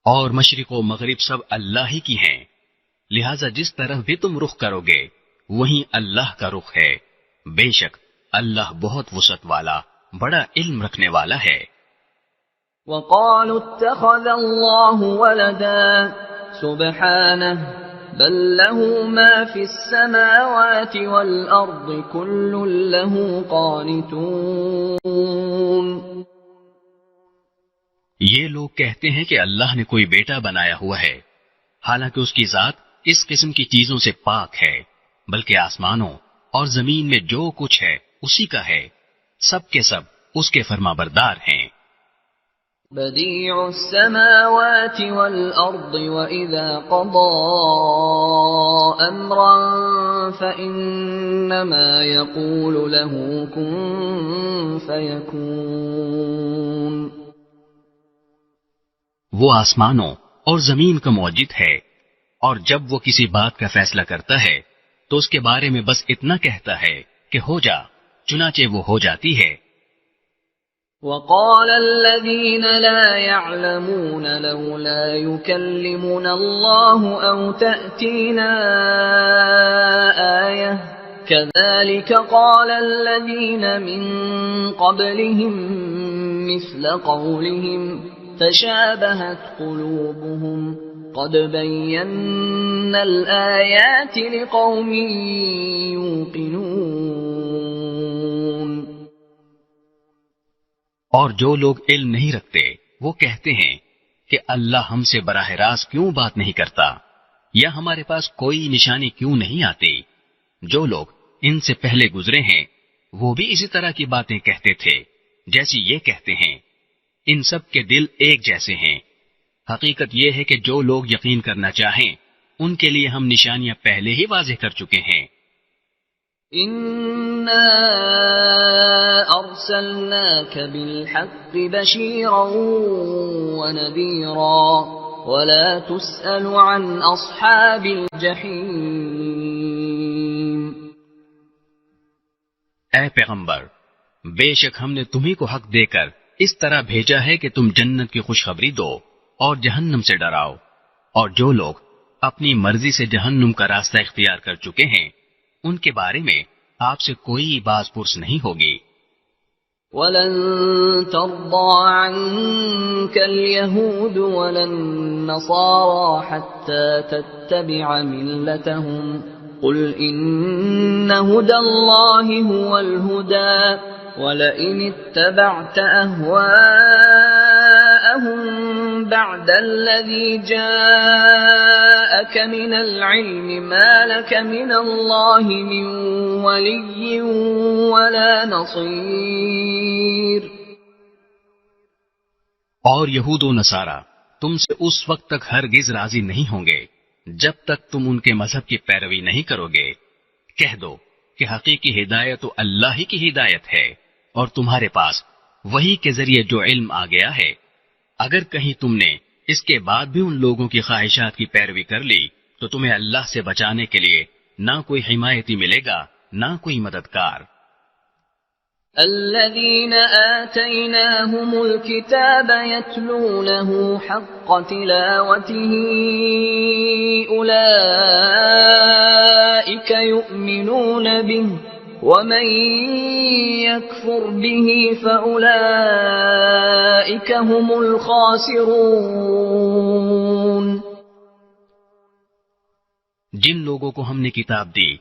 اور مشرق و مغرب سب اللہ ہی کی ہیں، لہذا جس طرف بھی تم رخ کرو گے وہیں اللہ کا رخ ہے، بے شک اللہ بہت وسعت والا بڑا علم رکھنے والا ہے۔ وقالوا اتخذ الله ولدا سبحانه بل له ما في السماوات والأرض كل له قانتون۔ یہ لوگ کہتے ہیں کہ اللہ نے کوئی بیٹا بنایا ہوا ہے، حالانکہ اس کی ذات اس قسم کی چیزوں سے پاک ہے، بلکہ آسمانوں اور زمین میں جو کچھ ہے اسی کا ہے، سب کے سب اس کے فرمانبردار ہیں۔ بديع السماوات والأرض وإذا قضى أمرا فإنما يقول له كن فيكون۔ وہ آسمانوں اور زمین کا موجد ہے، اور جب وہ کسی بات کا فیصلہ کرتا ہے تو اس کے بارے میں بس اتنا کہتا ہے کہ ہو جا، چنانچہ وہ ہو جاتی ہے۔ وقال الذين لا يعلمون لولا يكلمنا الله أو تأتينا آية كذلك قال الذين من قبلهم مثل قولهم تشابهت قلوبهم قد بينا الآيات لقوم يوقنون۔ اور جو لوگ علم نہیں رکھتے وہ کہتے ہیں کہ اللہ ہم سے براہ راست کیوں بات نہیں کرتا، یا ہمارے پاس کوئی نشانی کیوں نہیں آتی۔ جو لوگ ان سے پہلے گزرے ہیں وہ بھی اسی طرح کی باتیں کہتے تھے جیسی یہ کہتے ہیں۔ ان سب کے دل ایک جیسے ہیں۔ حقیقت یہ ہے کہ جو لوگ یقین کرنا چاہیں ان کے لیے ہم نشانیاں پہلے ہی واضح کر چکے ہیں۔ إِنَّا أَرْسَلْنَاكَ بِالْحَقِّ بَشِيرًا وَنَذِيرًا وَلَا تُسْأَلُ عَنْ أَصْحَابِ الْجَحِيمِ۔ اے پیغمبر، بے شک ہم نے تمہیں کو حق دے کر اس طرح بھیجا ہے کہ تم جنت کی خوشخبری دو اور جہنم سے ڈراؤ، اور جو لوگ اپنی مرضی سے جہنم کا راستہ اختیار کر چکے ہیں ان کے بارے میں آپ سے کوئی باز پرس نہیں ہوگی۔ وَلَن تَرْضَىٰ عَنكَ الْيَهُودُ وَلَا النَّصَارَىٰ حَتَّىٰ تَتَّبِعَ مِلَّتَهُمْ قُلْ إِنَّ هُدَى اللَّهِ هُوَ الْهُدَىٰ وَلَئِنِ اتَّبَعْتَ أَهْوَاءَهُم بَعْدَ الَّذِي جَاءَكَ مِنَ الْعِلْمِ مَا لَكَ مِنَ اللَّهِ مِن وَلِيٍّ وَلَا نَصِيرٍ۔ اور یہود و نصارہ تم سے اس وقت تک ہرگز راضی نہیں ہوں گے جب تک تم ان کے مذہب کی پیروی نہیں کرو گے۔ کہہ دو کہ حقیقی ہدایت تو اللہ ہی کی ہدایت ہے، اور تمہارے پاس وحی کے ذریعے جو علم آ گیا ہے، اگر کہیں تم نے اس کے بعد بھی ان لوگوں کی خواہشات کی پیروی کر لی تو تمہیں اللہ سے بچانے کے لیے نہ کوئی حمایتی ملے گا نہ کوئی مددگار۔ الذين آتيناهم الكتاب يتلونه حق تلاوته أولئك يؤمنون به ومن يكفر به فأولئك هم الخاسرون۔ جن لوگوں کو ہم نے کتاب دی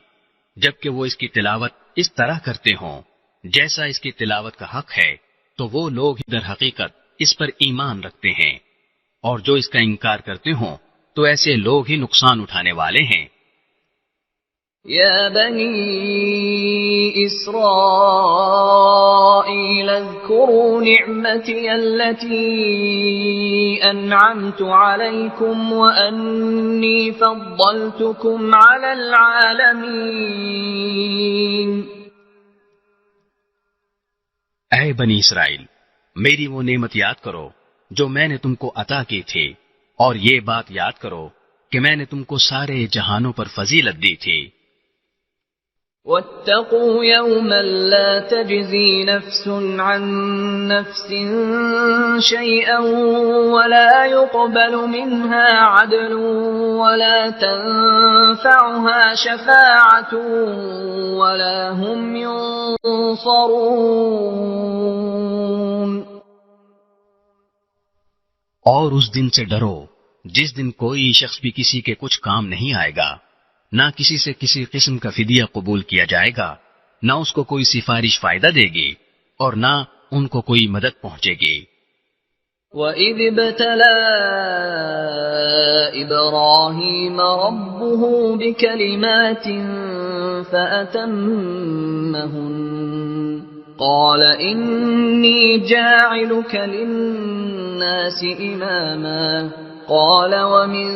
جبکہ وہ اس کی تلاوت اس طرح کرتے ہوں جیسا اس کی تلاوت کا حق ہے، تو وہ لوگ در حقیقت اس پر ایمان رکھتے ہیں، اور جو اس کا انکار کرتے ہوں تو ایسے لوگ ہی نقصان اٹھانے والے ہیں۔ يا بني إسرائيل اذكروا نعمتي التي أنعمت عليكم وأني فضلتكم على العالمين۔ اے بنی اسرائیل، میری وہ نعمت یاد کرو جو میں نے تم کو عطا کی تھی، اور یہ بات یاد کرو کہ میں نے تم کو سارے جہانوں پر فضیلت دی تھی۔ واتقوا يوما لا تجزي نفس عن نفس شيئا ولا يقبل منها عدل ولا تنفعها شفاعة ولا هم ينصرون۔ اور اس دن سے ڈرو جس دن کوئی شخص بھی کسی کے کچھ کام نہیں آئے گا، نہ کسی سے کسی قسم کا فدیہ قبول کیا جائے گا، نہ اس کو کوئی سفارش فائدہ دے گی اور نہ ان کو کوئی مدد پہنچے گی۔ وَإِذِ ابْتَلَى إِبْرَاهِيمَ رَبُّهُ بِكَلِمَاتٍ فَأَتَمَّهُنَّ قَالَ إِنِّي جَاعِلُكَ لِلنَّاسِ إِمَامًا قَالَ وَمِن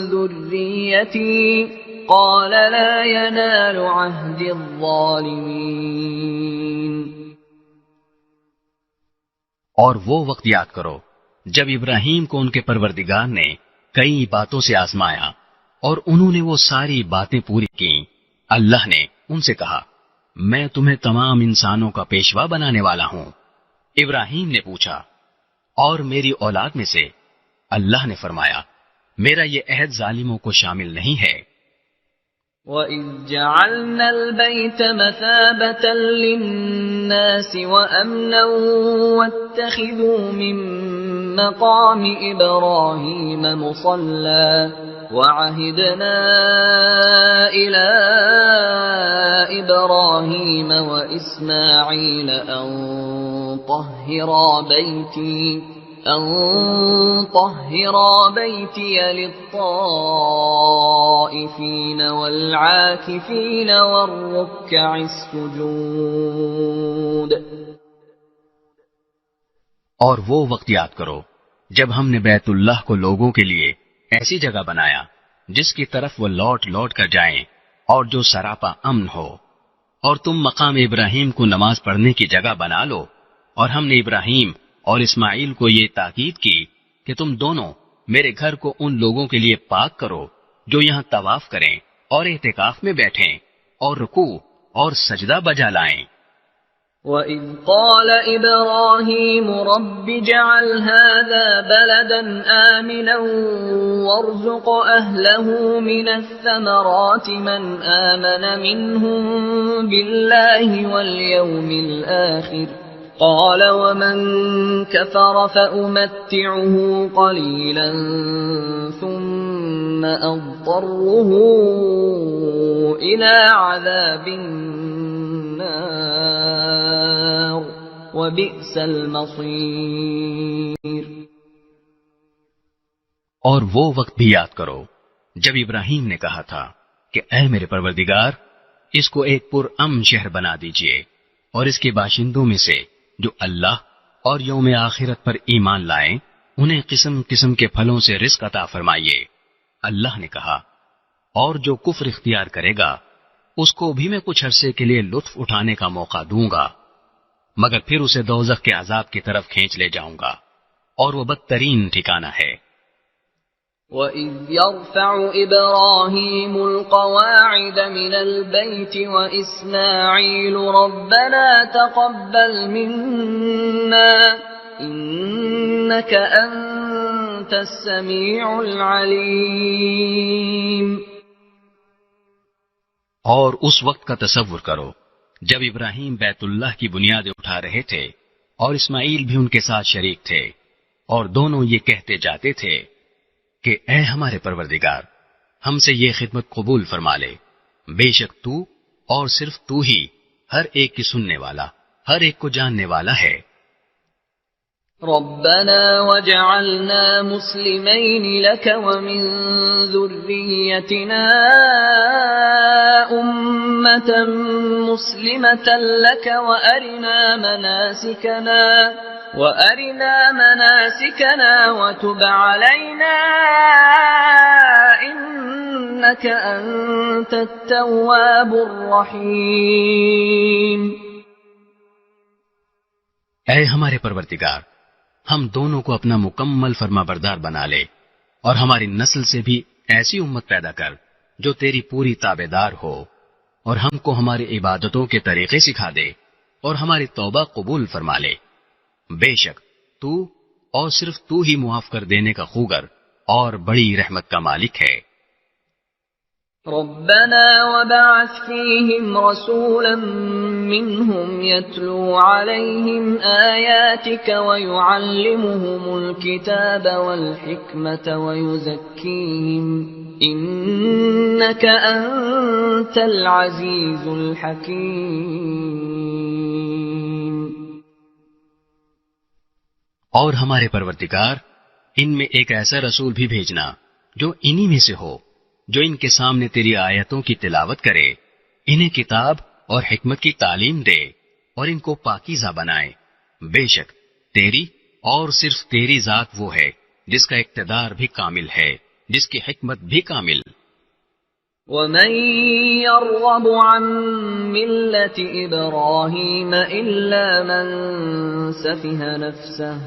ذُرِّيَّتِي قَالَ لَا يَنَالُ عَهْدِ الظَّالِمِينَ۔ اور وہ وقت یاد کرو جب ابراہیم کو ان کے پروردگار نے کئی باتوں سے آزمایا اور انہوں نے وہ ساری باتیں پوری کی، اللہ نے ان سے کہا میں تمہیں تمام انسانوں کا پیشوا بنانے والا ہوں۔ ابراہیم نے پوچھا اور میری اولاد میں سے؟ اللہ نے فرمایا میرا یہ عہد ظالموں کو شامل نہیں ہے۔ وَإِذْ جَعَلْنَا الْبَيْتَ مَثَابَةً لِلنَّاسِ وَأَمْنًا وَاتَّخِذُوا مِن مَّقَامِ إِبْرَاهِيمَ مُصَلًّى وَعَهِدْنَا إِلَىٰ إِبْرَاهِيمَ وَإِسْمَاعِيلَ أَن طَهِّرَا بَيْتِيَ لِلطَّائِفِينَ وَالْعَاكِفِينَ وَالرُّكَّعِ السُّجُودِ۔ اور وہ وقت یاد کرو جب ہم نے بیت اللہ کو لوگوں کے لیے ایسی جگہ بنایا جس کی طرف وہ لوٹ لوٹ کر جائیں اور جو سراپا امن ہو، اور تم مقام ابراہیم کو نماز پڑھنے کی جگہ بنا لو، اور ہم نے ابراہیم اور اسماعیل کو یہ تاکید کی کہ تم دونوں میرے گھر کو ان لوگوں کے لیے پاک کرو جو یہاں طواف کریں اور اعتکاف میں بیٹھیں اور رکوع اور سجدہ بجا لائیں۔ وَإِذْ قَالَ إِبْرَاهِيمُ رَبِّ اجْعَلْ هَٰذَا بَلَدًا آمِنًا وَارْزُقْ أَهْلَهُ مِنَ الثَّمَرَاتِ مَنْ آمَنَ مِنْهُم بِاللَّهِ وَالْيَوْمِ الْآخِرِ قَالَ وَمَن كَفَرَ فَأُمَتِّعُهُ قَلِيلًا ثُمَّ أَضْطَرُّهُ إِلَىٰ عَذَابِ النَّارِ وَبِئْسَ الْمَصِيرُ۔ اور وہ وقت بھی یاد کرو جب ابراہیم نے کہا تھا کہ اے میرے پروردگار، اس کو ایک پرامن شہر بنا دیجئے اور اس کے باشندوں میں سے جو اللہ اور یوم آخرت پر ایمان لائیں انہیں قسم قسم کے پھلوں سے رزق عطا فرمائیے۔ اللہ نے کہا اور جو کفر اختیار کرے گا اس کو بھی میں کچھ عرصے کے لیے لطف اٹھانے کا موقع دوں گا، مگر پھر اسے دوزخ کے عذاب کی طرف کھینچ لے جاؤں گا، اور وہ بدترین ٹھکانہ ہے۔ وَإِذْ يَرْفَعُ إِبْرَاهِيمُ الْقَوَاعِدَ مِنَ الْبَيْتِ وَإِسْمَاعِيلُ رَبَّنَا تَقَبَّلْ مِنَّا إِنَّكَ أَنتَ السَّمِيعُ الْعَلِيمُ۔ اور اس وقت کا تصور کرو جب ابراہیم بیت اللہ کی بنیادیں اٹھا رہے تھے اور اسماعیل بھی ان کے ساتھ شریک تھے، اور دونوں یہ کہتے جاتے تھے کہ اے ہمارے پروردگار، ہم سے یہ خدمت قبول فرما لے، بے شک تو اور صرف تو ہی ہر ایک کی سننے والا، ہر ایک کو جاننے والا ہے۔ ربنا وجعلنا مسلمين لك ومن ذريتنا أمة مسلمة لك وأرنا مناسكنا وتب علينا إنك أنت التواب الرحيم۔ اے ہمارے پروردگار، ہم دونوں کو اپنا مکمل فرما بردار بنا لے، اور ہماری نسل سے بھی ایسی امت پیدا کر جو تیری پوری تابعدار ہو، اور ہم کو ہماری عبادتوں کے طریقے سکھا دے اور ہماری توبہ قبول فرما لے۔ بے شک تو اور صرف تو ہی معاف کر دینے کا خوگر اور بڑی رحمت کا مالک ہے۔ ربنا وبعث فيهم رسولا منهم يتلو عليهم آياتك ويعلمهم الكتاب والحكمة ويزكيهم إنك أنت العزيز الحكيم۔ اور ہمارے پروردگار ان میں ایک ایسا رسول بھی بھیجنا جو انہی میں سے ہو، جو ان کے سامنے تیری آیتوں کی تلاوت کرے، انہیں کتاب اور حکمت کی تعلیم دے اور ان کو پاکیزہ بنائے۔ بے شک تیری اور صرف تیری ذات وہ ہے جس کا اقتدار بھی کامل ہے، جس کی حکمت بھی کامل۔ وَمَن يَرْغَبُ عَن مِّلَّةِ إِبْرَاهِيمَ إِلَّا مَن سَفِهَ نَفْسَهُ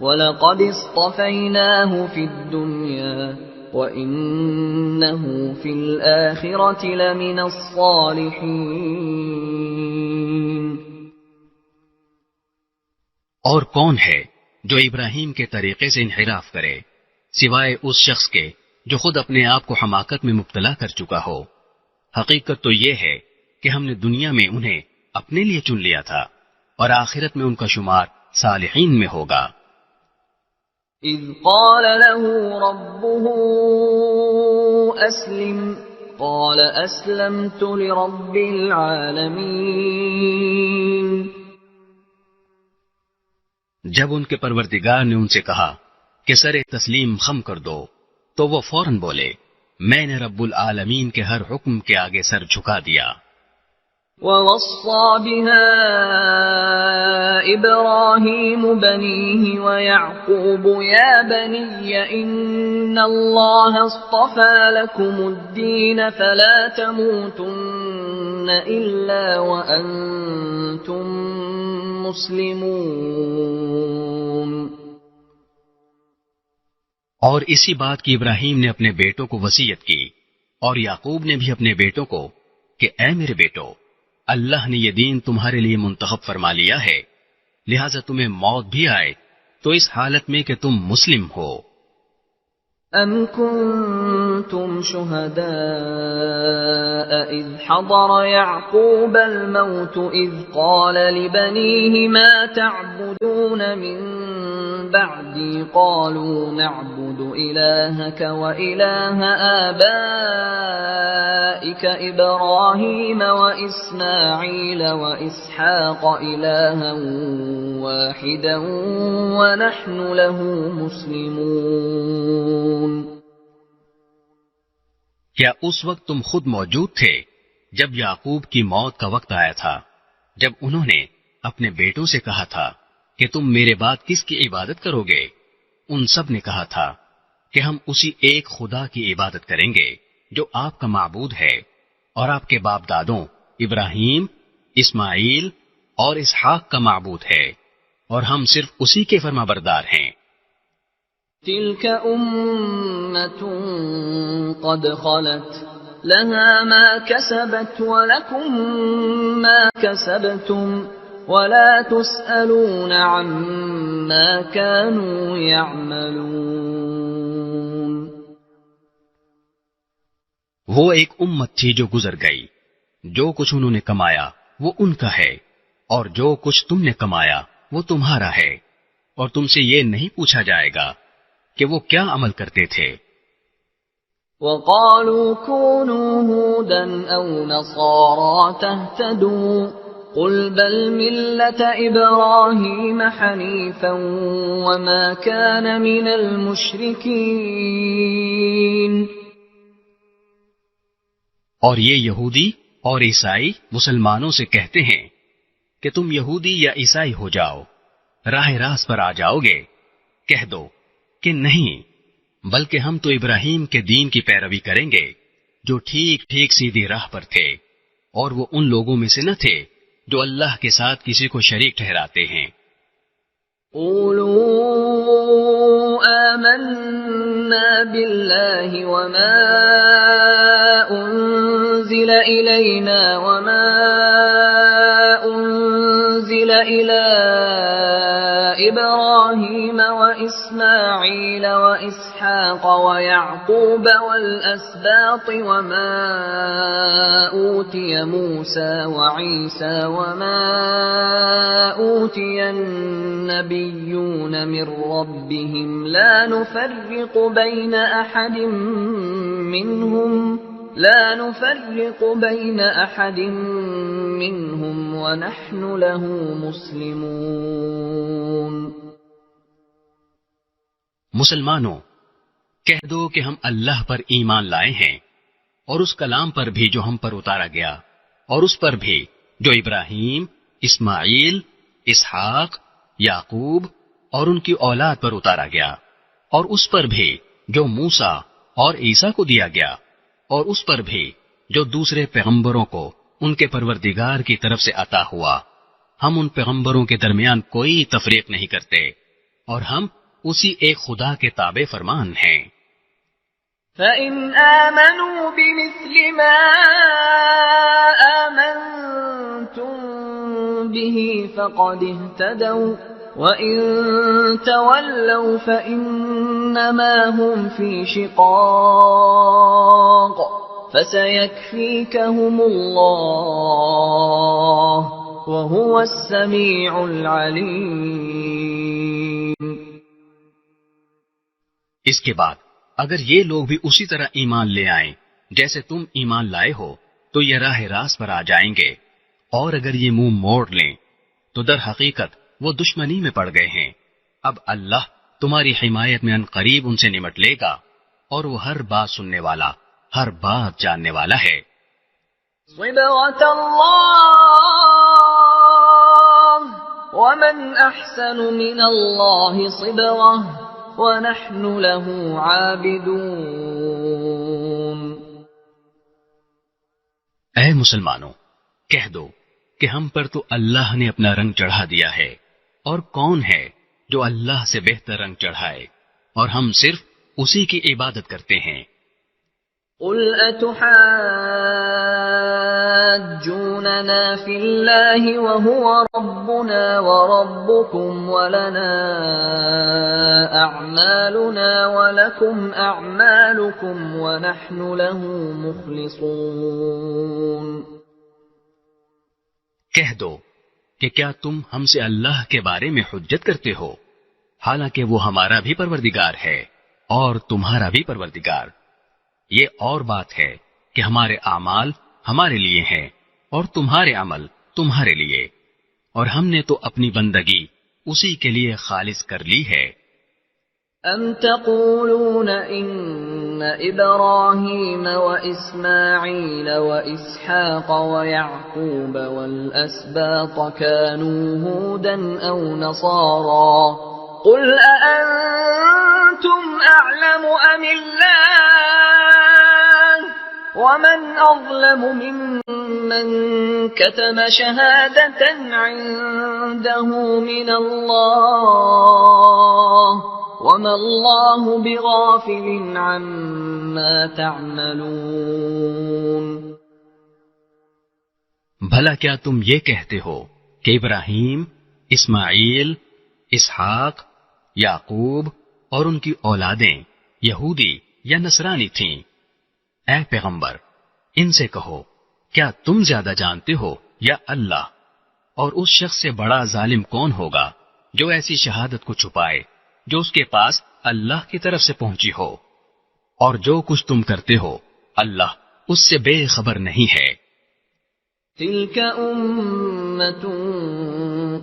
وَلَقَدِ اصْطَفَيْنَاهُ فِي الدُّنْيَا وَإِنَّهُ فِي الْآخِرَةِ لَمِنَ الصَّالِحِينَ۔ اور کون ہے جو ابراہیم کے طریقے سے انحراف کرے سوائے اس شخص کے جو خود اپنے آپ کو حماقت میں مبتلا کر چکا ہو۔ حقیقت تو یہ ہے کہ ہم نے دنیا میں انہیں اپنے لیے چن لیا تھا اور آخرت میں ان کا شمار صالحین میں ہوگا۔ اذ قال له ربه اسلم قال اسلمت لرب العالمین۔ جب ان کے پروردگار نے ان سے کہا کہ سر تسلیم خم کر دو تو وہ فوراً بولے میں نے رب العالمین کے ہر حکم کے آگے سر جھکا دیا۔ وَوَصَّى بِهَا إِبْرَاهِيمُ بَنِيهِ وَيَعْقُوبُ يَا بَنِيَّ إِنَّ اللَّهَ اصْطَفَى لَكُمُ الدِّينَ فَلَا تَمُوتُنَّ إِلَّا وَأَنْتُمْ مُسْلِمُونَ۔ اور اسی بات کی ابراہیم نے اپنے بیٹوں کو وصیت کی اور یعقوب نے بھی اپنے بیٹوں کو کہ اے میرے بیٹو، اللہ نے یہ دین تمہارے لیے منتخب فرما لیا ہے، لہذا تمہیں موت بھی آئے تو اس حالت میں کہ تم مسلم ہو۔ أَمْ كُنْتُمْ شُهَدَاءَ إِذْ حَضَرَ يَعْقُوبَ الْمَوْتُ إِذْ قَالَ لِبَنِيهِ مَا تَعْبُدُونَ مِنْ بَعْدِي قَالُوا نَعْبُدُ إِلَٰهَكَ وَإِلَٰهَ آبَائِكَ إِبْرَاهِيمَ وَإِسْمَاعِيلَ وَإِسْحَاقَ إِلَٰهًا وَاحِدًا وَنَحْنُ لَهُ مُسْلِمُونَ۔ کیا اس وقت تم خود موجود تھے جب یعقوب کی موت کا وقت آیا تھا، جب انہوں نے اپنے بیٹوں سے کہا تھا کہ تم میرے بعد کس کی عبادت کرو گے؟ ان سب نے کہا تھا کہ ہم اسی ایک خدا کی عبادت کریں گے جو آپ کا معبود ہے اور آپ کے باپ دادوں ابراہیم، اسماعیل اور اسحاق کا معبود ہے، اور ہم صرف اسی کے فرما بردار ہیں۔ تلك أمة قد خلت لها ما كسبت ولكم ما كسبتم ولا تسألون عما كانوا يعملون۔ وہ ایک امت تھی جو گزر گئی، جو کچھ انہوں نے کمایا وہ ان کا ہے، اور جو کچھ تم نے کمایا وہ تمہارا ہے، اور تم سے یہ نہیں پوچھا جائے گا کہ وہ کیا عمل کرتے تھے۔ وَقَالُوا كُونُوا هُودًا أَوْ نَصَارَىٰ تَهْتَدُوا قُلْ بَلْ مِلَّةَ إِبْرَاهِيمَ حَنِيفًا وَمَا كَانَ مِنَ الْمُشْرِكِينَ۔ اور یہ یہودی اور عیسائی مسلمانوں سے کہتے ہیں کہ تم یہودی یا عیسائی ہو جاؤ، راہ راست پر آ جاؤ گے۔ کہہ دو کہ نہیں، بلکہ ہم تو ابراہیم کے دین کی پیروی کریں گے جو ٹھیک ٹھیک سیدھی راہ پر تھے، اور وہ ان لوگوں میں سے نہ تھے جو اللہ کے ساتھ کسی کو شریک ٹھہراتے ہیں۔ قولوا آمنا بالله وما أنزل إلينا وما أنزل إلى إبراهيم وإسماعيل وإسحاق ويعقوب والأسباط وما أوتي موسى وعيسى وما أوتي النبيون من ربهم لا نفرق بين أحد منهم ونحن له مسلمون۔ مسلمانوں، کہہ دو کہ ہم اللہ پر ایمان لائے ہیں، اور اس کلام پر بھی جو ہم پر اتارا گیا، اور اس پر بھی جو ابراہیم، اسماعیل، اسحاق، یعقوب اور ان کی اولاد پر اتارا گیا، اور اس پر بھی جو موسیٰ اور عیسیٰ کو دیا گیا، اور اس پر بھی جو دوسرے پیغمبروں کو ان کے پروردگار کی طرف سے عطا ہوا۔ ہم ان پیغمبروں کے درمیان کوئی تفریق نہیں کرتے، اور ہم اسی ایک خدا کے تابع فرمان ہیں۔ فَإِنْ آمَنُوا بِمِثْلِ مَا آمَنْتُمْ بِهِ فَقَدِ اهْتَدَوْا وَإِنْ تَوَلَّوْا فَإِنَّمَا هُمْ فِي شِقَاقٍ فَسَيَكْفِيكَهُمُ اللَّهُ وَهُوَ السَّمِيعُ الْعَلِيمُ۔ اس کے بعد اگر یہ لوگ بھی اسی طرح ایمان لے آئیں جیسے تم ایمان لائے ہو تو یہ راہ راست پر آ جائیں گے، اور اگر یہ منہ موڑ لیں تو در حقیقت وہ دشمنی میں پڑ گئے ہیں۔ اب اللہ تمہاری حمایت میں عنقریب ان سے نمٹ لے گا، اور وہ ہر بات سننے والا، ہر بات جاننے والا ہے۔ صبغة الله ومن أحسن من الله صبغة وَنَحْنُ لَهُ عَابِدُونَ۔ اے مسلمانوں، کہہ دو کہ ہم پر تو اللہ نے اپنا رنگ چڑھا دیا ہے، اور کون ہے جو اللہ سے بہتر رنگ چڑھائے، اور ہم صرف اسی کی عبادت کرتے ہیں۔ قُلْ أَتُحَاجُّونَنَا فِي اللَّهِ وَهُوَ رَبُّنَا وَرَبُّكُمْ وَلَنَا أَعْمَالُنَا وَلَكُمْ أَعْمَالُكُمْ وَنَحْنُ لَهُ مُخْلِصُونَ۔ کہہ دو کہ کیا تم ہم سے اللہ کے بارے میں حجت کرتے ہو، حالانکہ وہ ہمارا بھی پروردگار ہے اور تمہارا بھی پروردگار۔ یہ اور بات ہے کہ ہمارے اعمال ہمارے لیے ہیں اور تمہارے عمل تمہارے لیے، اور ہم نے تو اپنی بندگی اسی کے لیے خالص کر لی ہے۔ أَمْ تَقُولُونَ إِنَّ إِبْرَاهِيمَ وَإِسْمَاعِيلَ وَإِسْحَاقَ وَيَعْقُوبَ وَالْأَسْبَاطَ كَانُوا هُودًا أَوْ نَصَارَى قُلْ أَأَنْتُمْ أَعْلَمُ أَمِ اللَّهُ وَمَنْ أَظْلَمُ مِمَّنْ كَتَمَ شَهَادَةً عِنْدَهُ مِنَ اللَّهِ وَمَا اللَّهُ بِغَافِلٍ عَمَّا تَعْمَلُونَ۔ بھلا کیا تم یہ کہتے ہو کہ ابراہیم، اسماعیل، اسحاق، یعقوب اور ان کی اولادیں یہودی یا نصرانی تھیں؟ اے پیغمبر، ان سے کہو کیا تم زیادہ جانتے ہو یا اللہ؟ اور اس شخص سے بڑا ظالم کون ہوگا جو ایسی شہادت کو چھپائے جو اس کے پاس اللہ کی طرف سے پہنچی ہو؟ اور جو کچھ تم کرتے ہو اللہ اس سے بے خبر نہیں ہے۔ تِلْكَ أُمَّةٌ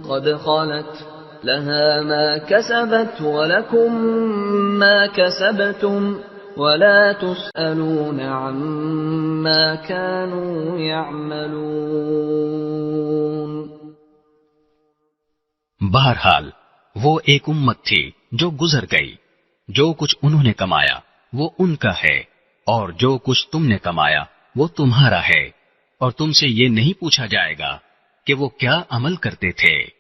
قَدْ خَلَتْ لَهَا مَا كَسَبَتْ وَلَكُمْ مَا كَسَبْتُمْ وَلَا تُسْأَلُونَ عَمَّا كَانُوا يَعْمَلُونَ۔ بہرحال وہ ایک امت تھی جو گزر گئی، جو کچھ انہوں نے کمایا وہ ان کا ہے، اور جو کچھ تم نے کمایا وہ تمہارا ہے، اور تم سے یہ نہیں پوچھا جائے گا کہ وہ کیا عمل کرتے تھے۔